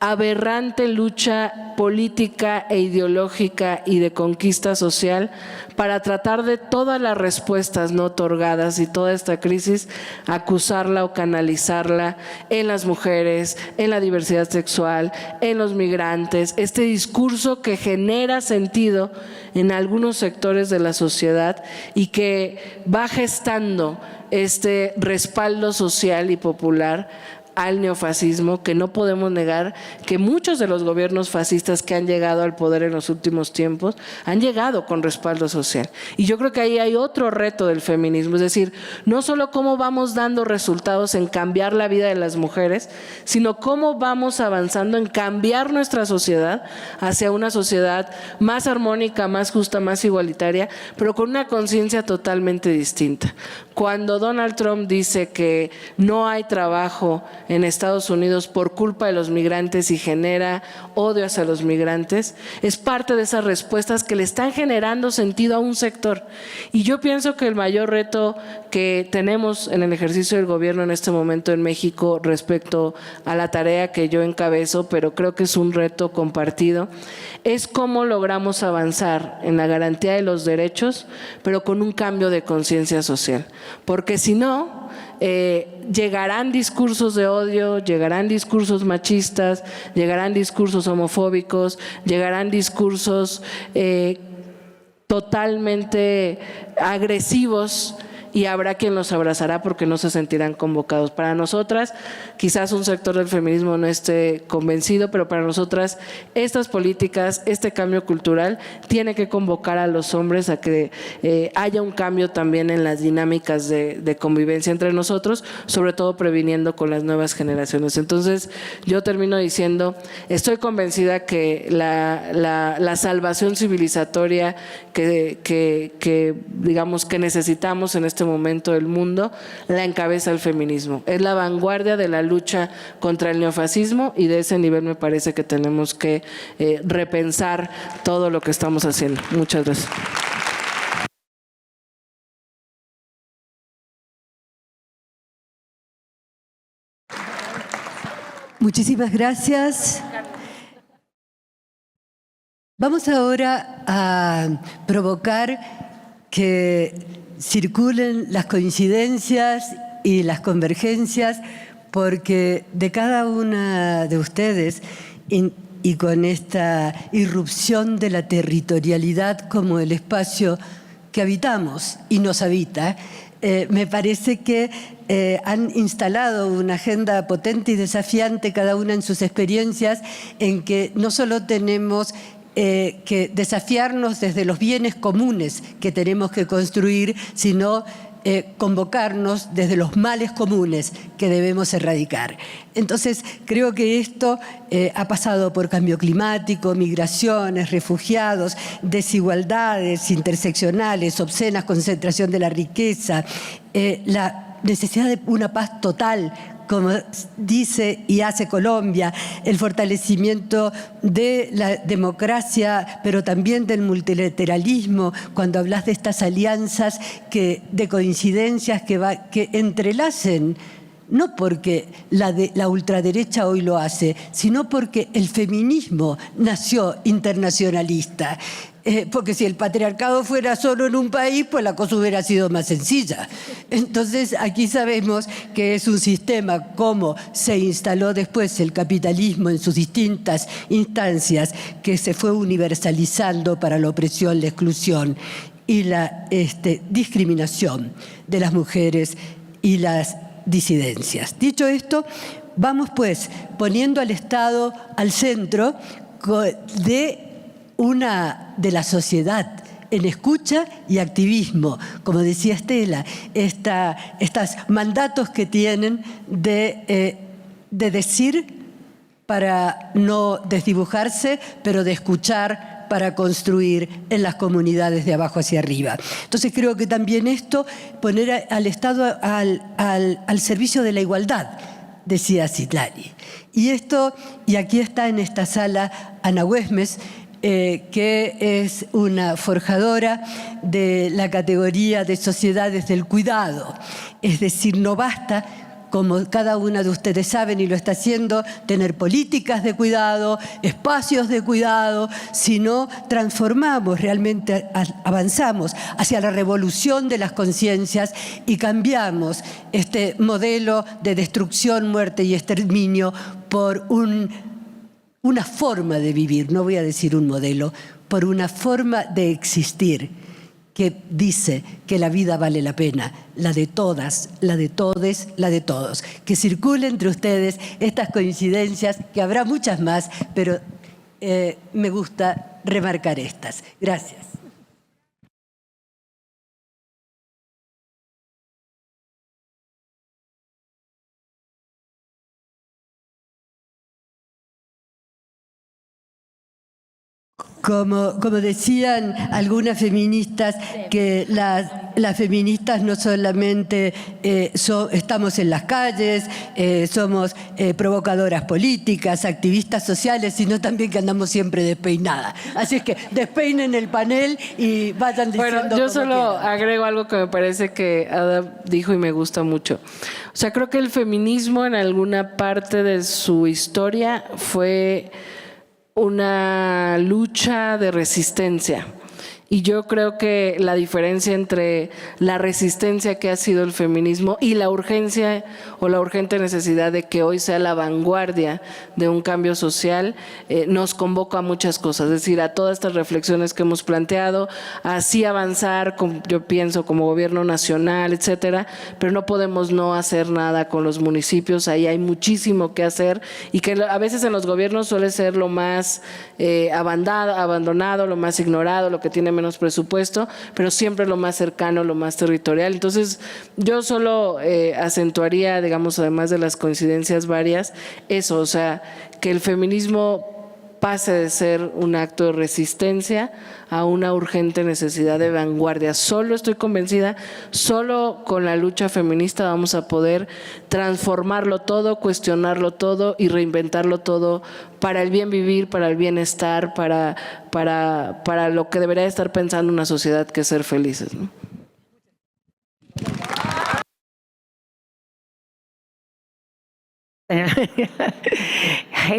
aberrante lucha política e ideológica y de conquista social para tratar de todas las respuestas no otorgadas y toda esta crisis, acusarla o canalizarla en las mujeres, en la diversidad sexual, en los migrantes, este discurso que genera sentido en algunos sectores de la sociedad y que va gestando este respaldo social y popular al neofascismo, que no podemos negar que muchos de los gobiernos fascistas que han llegado al poder en los últimos tiempos han llegado con respaldo social. Y yo creo que ahí hay otro reto del feminismo, es decir, no solo cómo vamos dando resultados en cambiar la vida de las mujeres, sino cómo vamos avanzando en cambiar nuestra sociedad hacia una sociedad más armónica, más justa, más igualitaria, pero con una conciencia totalmente distinta. Cuando Donald Trump dice que no hay trabajo en Estados Unidos por culpa de los migrantes y genera odio hacia los migrantes, es parte de esas respuestas que le están generando sentido a un sector. Y yo pienso que el mayor reto que tenemos en el ejercicio del gobierno en este momento en México respecto a la tarea que yo encabezo, pero creo que es un reto compartido, es cómo logramos avanzar en la garantía de los derechos, pero con un cambio de conciencia social. Porque si no, llegarán discursos de odio, llegarán discursos machistas, llegarán discursos homofóbicos, llegarán discursos totalmente agresivos y habrá quien los abrazará porque no se sentirán convocados. Para nosotras, quizás un sector del feminismo no esté convencido, pero para nosotras estas políticas, este cambio cultural tiene que convocar a los hombres a que haya un cambio también en las dinámicas de convivencia entre nosotros, sobre todo previniendo con las nuevas generaciones. Entonces, yo termino diciendo, estoy convencida que la salvación civilizatoria que digamos que necesitamos en este momento del mundo, la encabeza el feminismo. Es la vanguardia de la lucha contra el neofascismo y de ese nivel me parece que tenemos que repensar todo lo que estamos haciendo. Muchas gracias. Muchísimas gracias. Vamos ahora a provocar que circulen las coincidencias y las convergencias, porque de cada una de ustedes y con esta irrupción de la territorialidad como el espacio que habitamos y nos habita, me parece que han instalado una agenda potente y desafiante, cada una en sus experiencias, en que no solo tenemos que desafiarnos desde los bienes comunes que tenemos que construir, sino convocarnos desde los males comunes que debemos erradicar. Entonces, creo que esto ha pasado por cambio climático, migraciones, refugiados, desigualdades interseccionales, obscenas concentración de la riqueza, la necesidad de una paz total, como dice y hace Colombia, el fortalecimiento de la democracia, pero también del multilateralismo, cuando hablas de estas alianzas de coincidencias que entrelacen, no porque la ultraderecha hoy lo hace, sino porque el feminismo nació internacionalista. Porque si el patriarcado fuera solo en un país, pues la cosa hubiera sido más sencilla. Entonces, aquí sabemos que es un sistema, como se instaló después el capitalismo en sus distintas instancias, que se fue universalizando para la opresión, la exclusión y la discriminación de las mujeres y las disidencias. Dicho esto, vamos pues poniendo al Estado al centro de la sociedad en escucha y activismo, como decía Estela, estos mandatos que tienen de decir para no desdibujarse, pero de escuchar para construir en las comunidades de abajo hacia arriba. Entonces creo que también esto, poner al Estado al servicio de la igualdad, decía Citlali. Y aquí está en esta sala Ana Güemes, que es una forjadora de la categoría de sociedades del cuidado. Es decir, no basta, como cada una de ustedes saben y lo está haciendo, tener políticas de cuidado, espacios de cuidado, sino transformamos, realmente avanzamos hacia la revolución de las conciencias y cambiamos este modelo de destrucción, muerte y exterminio por una forma de vivir, no voy a decir un modelo, por una forma de existir que dice que la vida vale la pena, la de todas, la de todes, la de todos. Que circule entre ustedes estas coincidencias, que habrá muchas más, pero me gusta remarcar estas. Gracias. Como decían algunas feministas, que las feministas no solamente estamos en las calles, somos provocadoras políticas, activistas sociales, sino también que andamos siempre despeinadas. Así es que despeinen el panel y vayan diciendo. Bueno, yo solo agrego algo que me parece que Ada dijo y me gusta mucho. O sea, creo que el feminismo en alguna parte de su historia fue una lucha de resistencia Y yo creo que la diferencia entre la resistencia que ha sido el feminismo y la urgencia o la urgente necesidad de que hoy sea la vanguardia de un cambio social nos convoca a muchas cosas, es decir, a todas estas reflexiones que hemos planteado, así avanzar, yo pienso, como gobierno nacional, etcétera, pero no podemos no hacer nada con los municipios, ahí hay muchísimo que hacer y que a veces en los gobiernos suele ser lo más abandonado, lo más ignorado, lo que tiene menos presupuesto, pero siempre lo más cercano, lo más territorial. Entonces, yo solo acentuaría, digamos, además de las coincidencias varias, eso, o sea, que el feminismo pase de ser un acto de resistencia a una urgente necesidad de vanguardia. Solo estoy convencida, solo con la lucha feminista vamos a poder transformarlo todo, cuestionarlo todo y reinventarlo todo para el bien vivir, para el bienestar, para lo que debería estar pensando una sociedad, que es ser felices, ¿no?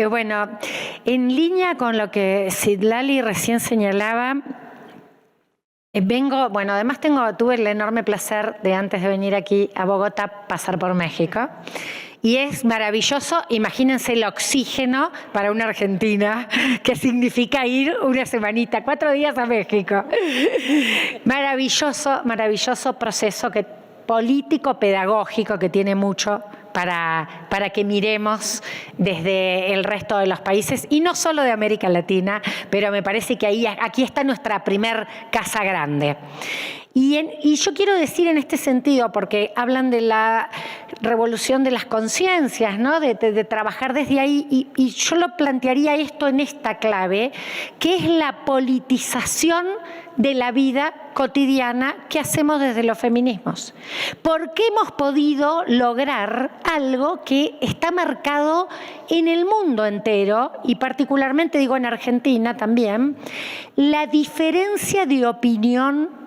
Bueno, en línea con lo que Citlali recién señalaba, además tuve el enorme placer de, antes de venir aquí a Bogotá, pasar por México. Y es maravilloso, imagínense el oxígeno para una argentina, que significa ir una semanita, 4 días a México. Maravilloso proceso político, pedagógico, que tiene mucho para que miremos desde el resto de los países, y no solo de América Latina, pero me parece que aquí está nuestra primer casa grande. Y yo quiero decir en este sentido, porque hablan de la revolución de las conciencias, ¿no? de trabajar desde ahí, y yo lo plantearía esto en esta clave, que es la politización de la vida cotidiana que hacemos desde los feminismos. Porque hemos podido lograr algo que está marcado en el mundo entero, y particularmente, digo, en Argentina también, la diferencia de opinión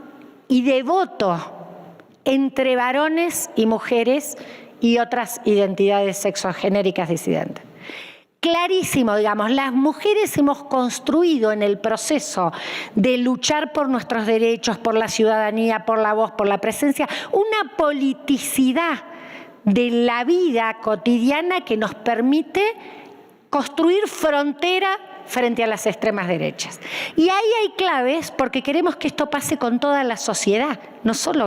y de voto entre varones y mujeres y otras identidades sexogenéricas disidentes. Clarísimo, digamos, las mujeres hemos construido en el proceso de luchar por nuestros derechos, por la ciudadanía, por la voz, por la presencia, una politicidad de la vida cotidiana que nos permite construir frontera frente a las extremas derechas. Y ahí hay claves, porque queremos que esto pase con toda la sociedad.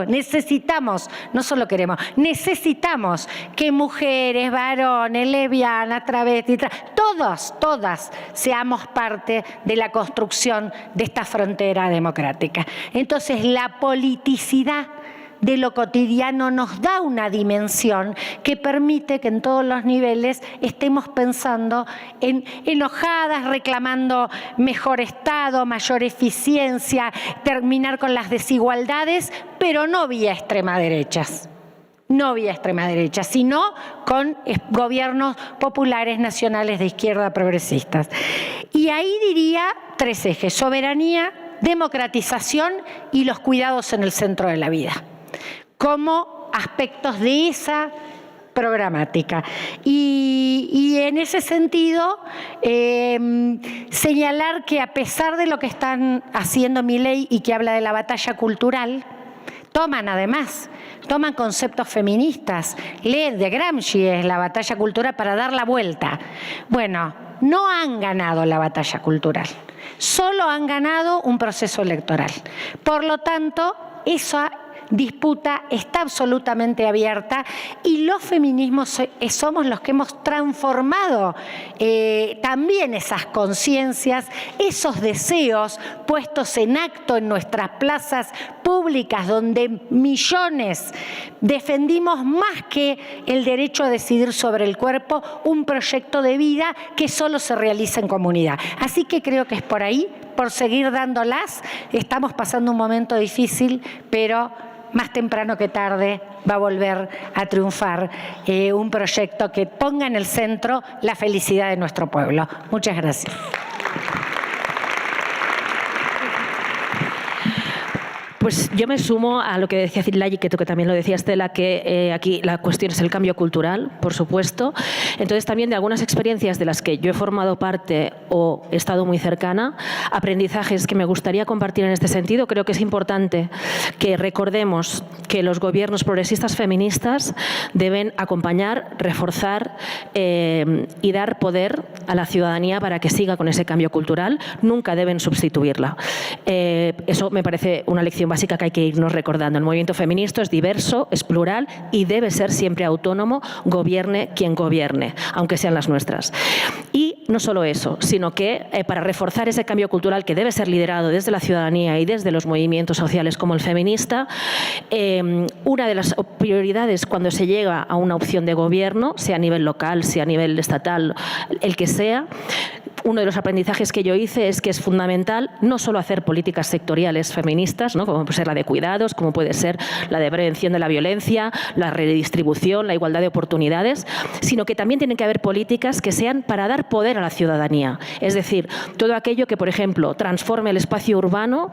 Necesitamos que mujeres, varones, lesbianas, travestis, todas seamos parte de la construcción de esta frontera democrática. Entonces, la politicidad de lo cotidiano nos da una dimensión que permite que en todos los niveles estemos pensando enojadas, reclamando mejor Estado, mayor eficiencia, terminar con las desigualdades, pero no vía extrema derechas. No vía extrema derecha, sino con gobiernos populares nacionales de izquierda progresistas. Y ahí diría 3 ejes: soberanía, democratización y los cuidados en el centro de la vida, como aspectos de esa programática. Y en ese sentido, señalar que, a pesar de lo que están haciendo Milei y que habla de la batalla cultural, toman conceptos feministas. Leen de Gramsci, es la batalla cultural para dar la vuelta. Bueno, no han ganado la batalla cultural, solo han ganado un proceso electoral. Por lo tanto, esa disputa está absolutamente abierta, y los feminismos somos los que hemos transformado también esas conciencias, esos deseos puestos en acto en nuestras plazas públicas, donde millones defendimos, más que el derecho a decidir sobre el cuerpo, un proyecto de vida que solo se realiza en comunidad. Así que creo que es por ahí, por seguir dándolas. Estamos pasando un momento difícil, pero más temprano que tarde va a volver a triunfar un proyecto que ponga en el centro la felicidad de nuestro pueblo. Muchas gracias. Pues yo me sumo a lo que decía Citlali, que tú que también lo decía, Estela, que aquí la cuestión es el cambio cultural, por supuesto. Entonces también de algunas experiencias de las que yo he formado parte o he estado muy cercana, aprendizajes que me gustaría compartir en este sentido. Creo que es importante que recordemos que los gobiernos progresistas feministas deben acompañar, reforzar y dar poder a la ciudadanía para que siga con ese cambio cultural. Nunca deben sustituirla. Eso me parece una lección básica que hay que irnos recordando. El movimiento feminista es diverso, es plural y debe ser siempre autónomo, gobierne quien gobierne, aunque sean las nuestras. Y no solo eso, sino que para reforzar ese cambio cultural que debe ser liderado desde la ciudadanía y desde los movimientos sociales como el feminista, una de las prioridades cuando se llega a una opción de gobierno, sea a nivel local, sea a nivel estatal, el que sea, uno de los aprendizajes que yo hice es que es fundamental no solo hacer políticas sectoriales feministas, ¿no?, como puede ser la de cuidados, como puede ser la de prevención de la violencia, la redistribución, la igualdad de oportunidades, sino que también tienen que haber políticas que sean para dar poder a la ciudadanía. Es decir, todo aquello que, por ejemplo, transforme el espacio urbano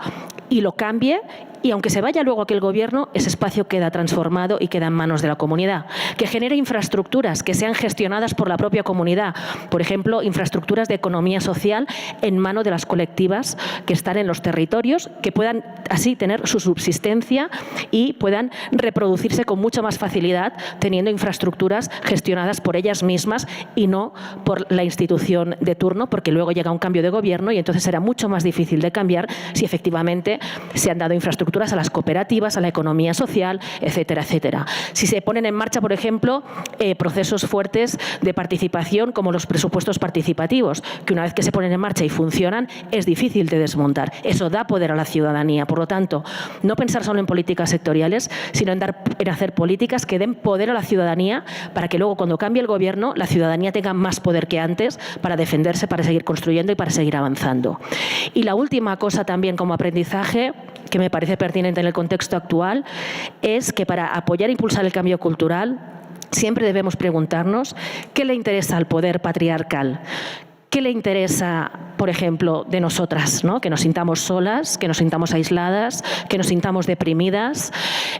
y lo cambie, y aunque se vaya luego aquel gobierno, ese espacio queda transformado y queda en manos de la comunidad. Que genere infraestructuras que sean gestionadas por la propia comunidad. Por ejemplo, infraestructuras de economía social en manos de las colectivas que están en los territorios, que puedan así tener su subsistencia y puedan reproducirse con mucha más facilidad teniendo infraestructuras gestionadas por ellas mismas y no por la institución de turno, porque luego llega un cambio de gobierno y entonces será mucho más difícil de cambiar si efectivamente se han dado infraestructuras a las cooperativas, a la economía social, etcétera, etcétera. Si se ponen en marcha, por ejemplo, procesos fuertes de participación como los presupuestos participativos, que una vez que se ponen en marcha y funcionan, es difícil de desmontar. Eso da poder a la ciudadanía. Por lo tanto, no pensar solo en políticas sectoriales, sino en hacer políticas que den poder a la ciudadanía para que luego, cuando cambie el gobierno, la ciudadanía tenga más poder que antes para defenderse, para seguir construyendo y para seguir avanzando. Y la última cosa también como aprendizaje, que me parece pertinente en el contexto actual, es que para apoyar e impulsar el cambio cultural siempre debemos preguntarnos qué le interesa al poder patriarcal. ¿Qué le interesa, por ejemplo, de nosotras, ¿no? Que nos sintamos solas, que nos sintamos aisladas, que nos sintamos deprimidas.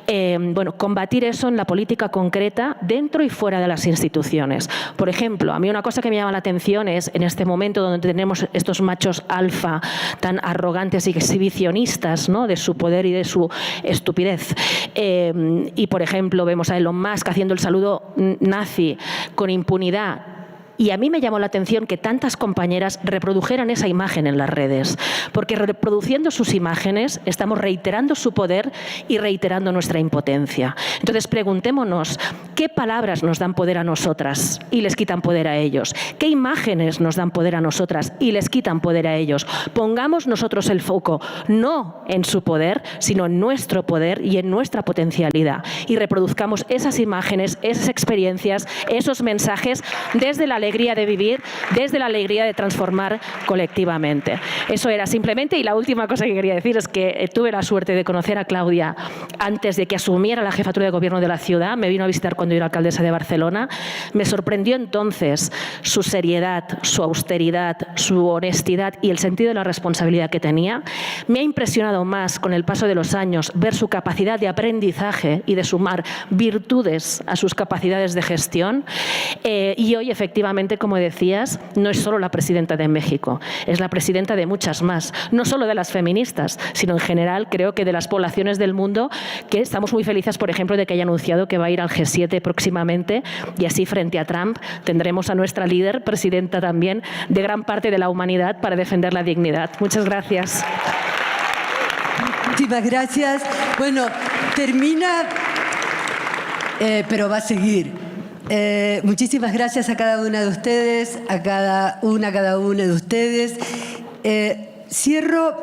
Bueno, combatir eso en la política concreta dentro y fuera de las instituciones. Por ejemplo, a mí una cosa que me llama la atención es en este momento donde tenemos estos machos alfa tan arrogantes y exhibicionistas, ¿no?, de su poder y de su estupidez. Y, por ejemplo, vemos a Elon Musk haciendo el saludo nazi con impunidad. Y a mí me llamó la atención que tantas compañeras reprodujeran esa imagen en las redes, porque reproduciendo sus imágenes estamos reiterando su poder y reiterando nuestra impotencia. Entonces preguntémonos, ¿qué palabras nos dan poder a nosotras y les quitan poder a ellos? ¿Qué imágenes nos dan poder a nosotras y les quitan poder a ellos? Pongamos nosotros el foco no en su poder, sino en nuestro poder y en nuestra potencialidad. Y reproduzcamos esas imágenes, esas experiencias, esos mensajes desde la alegría de vivir, desde la alegría de transformar colectivamente. Eso era simplemente, y la última cosa que quería decir es que tuve la suerte de conocer a Claudia antes de que asumiera la jefatura de gobierno de la ciudad. Me vino a visitar cuando yo era alcaldesa de Barcelona. Me sorprendió entonces su seriedad, su austeridad, su honestidad y el sentido de la responsabilidad que tenía. Me ha impresionado más con el paso de los años ver su capacidad de aprendizaje y de sumar virtudes a sus capacidades de gestión. Y hoy, efectivamente, como decías, no es solo la presidenta de México, es la presidenta de muchas más, no solo de las feministas, sino en general creo que de las poblaciones del mundo, que estamos muy felices, por ejemplo, de que haya anunciado que va a ir al G7 próximamente y así frente a Trump tendremos a nuestra líder, presidenta también de gran parte de la humanidad para defender la dignidad. Muchas gracias. Muchísimas gracias. Bueno, termina, pero va a seguir. Muchísimas gracias a cada una de ustedes, a cada una de ustedes. Cierro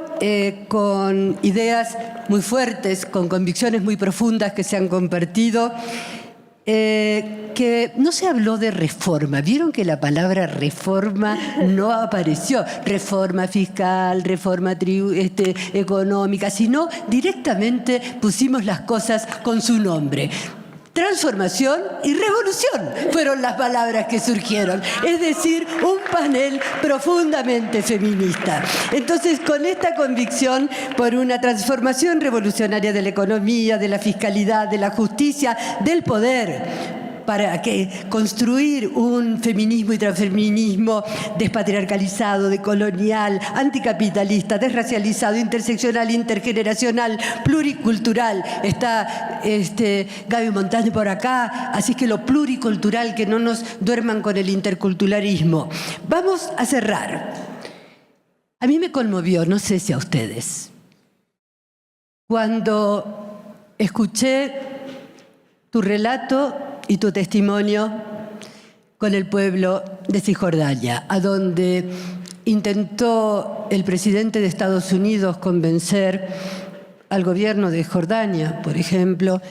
con ideas muy fuertes, con convicciones muy profundas que se han compartido. Que no se habló de reforma. Vieron que la palabra reforma no apareció. Reforma fiscal, reforma económica, sino directamente pusimos las cosas con su nombre. Transformación y revolución fueron las palabras que surgieron. Es decir, un panel profundamente feminista. Entonces, con esta convicción por una transformación revolucionaria de la economía, de la fiscalidad, de la justicia, del poder, para construir un feminismo y transfeminismo despatriarcalizado, decolonial, anticapitalista, desracializado, interseccional, intergeneracional, pluricultural. Está Gaby Montaño por acá, así que lo pluricultural, que no nos duerman con el interculturalismo. Vamos a cerrar. A mí me conmovió, no sé si a ustedes, cuando escuché tu relato y tu testimonio con el pueblo de Cisjordania, a donde intentó el presidente de Estados Unidos convencer al gobierno de Jordania, por ejemplo,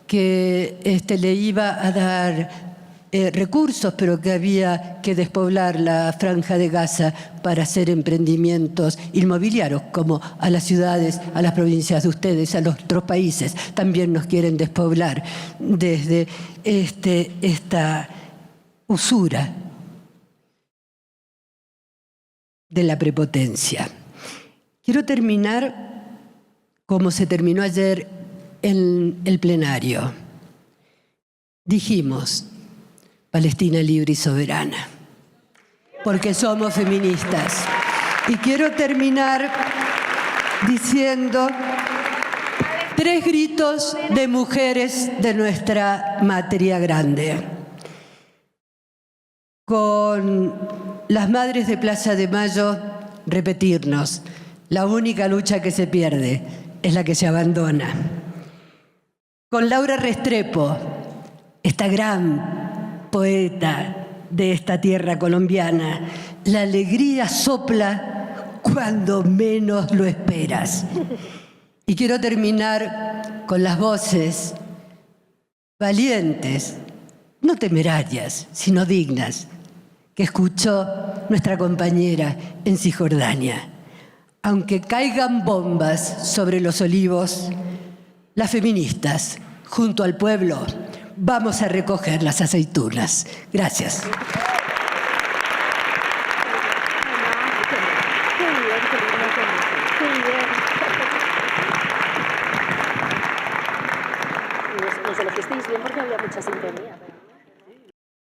que le iba a dar recursos, pero que había que despoblar la Franja de Gaza para hacer emprendimientos inmobiliarios, como a las ciudades, a las provincias de ustedes, a los otros países. También nos quieren despoblar desde esta usura de la prepotencia. Quiero terminar como se terminó ayer en el plenario. Dijimos: Palestina libre y soberana, porque somos feministas. Y quiero terminar diciendo 3 gritos de mujeres de nuestra matria grande. Con las madres de Plaza de Mayo, repetirnos: la única lucha que se pierde es la que se abandona. Con Laura Restrepo, esta gran poeta de esta tierra colombiana: la alegría sopla cuando menos lo esperas. Y quiero terminar con las voces valientes, no temerarias, sino dignas, que escuchó nuestra compañera en Cisjordania. Aunque caigan bombas sobre los olivos, las feministas, junto al pueblo, vamos a recoger las aceitunas. Gracias. Nos elegisteis bien porque había mucha sintonía.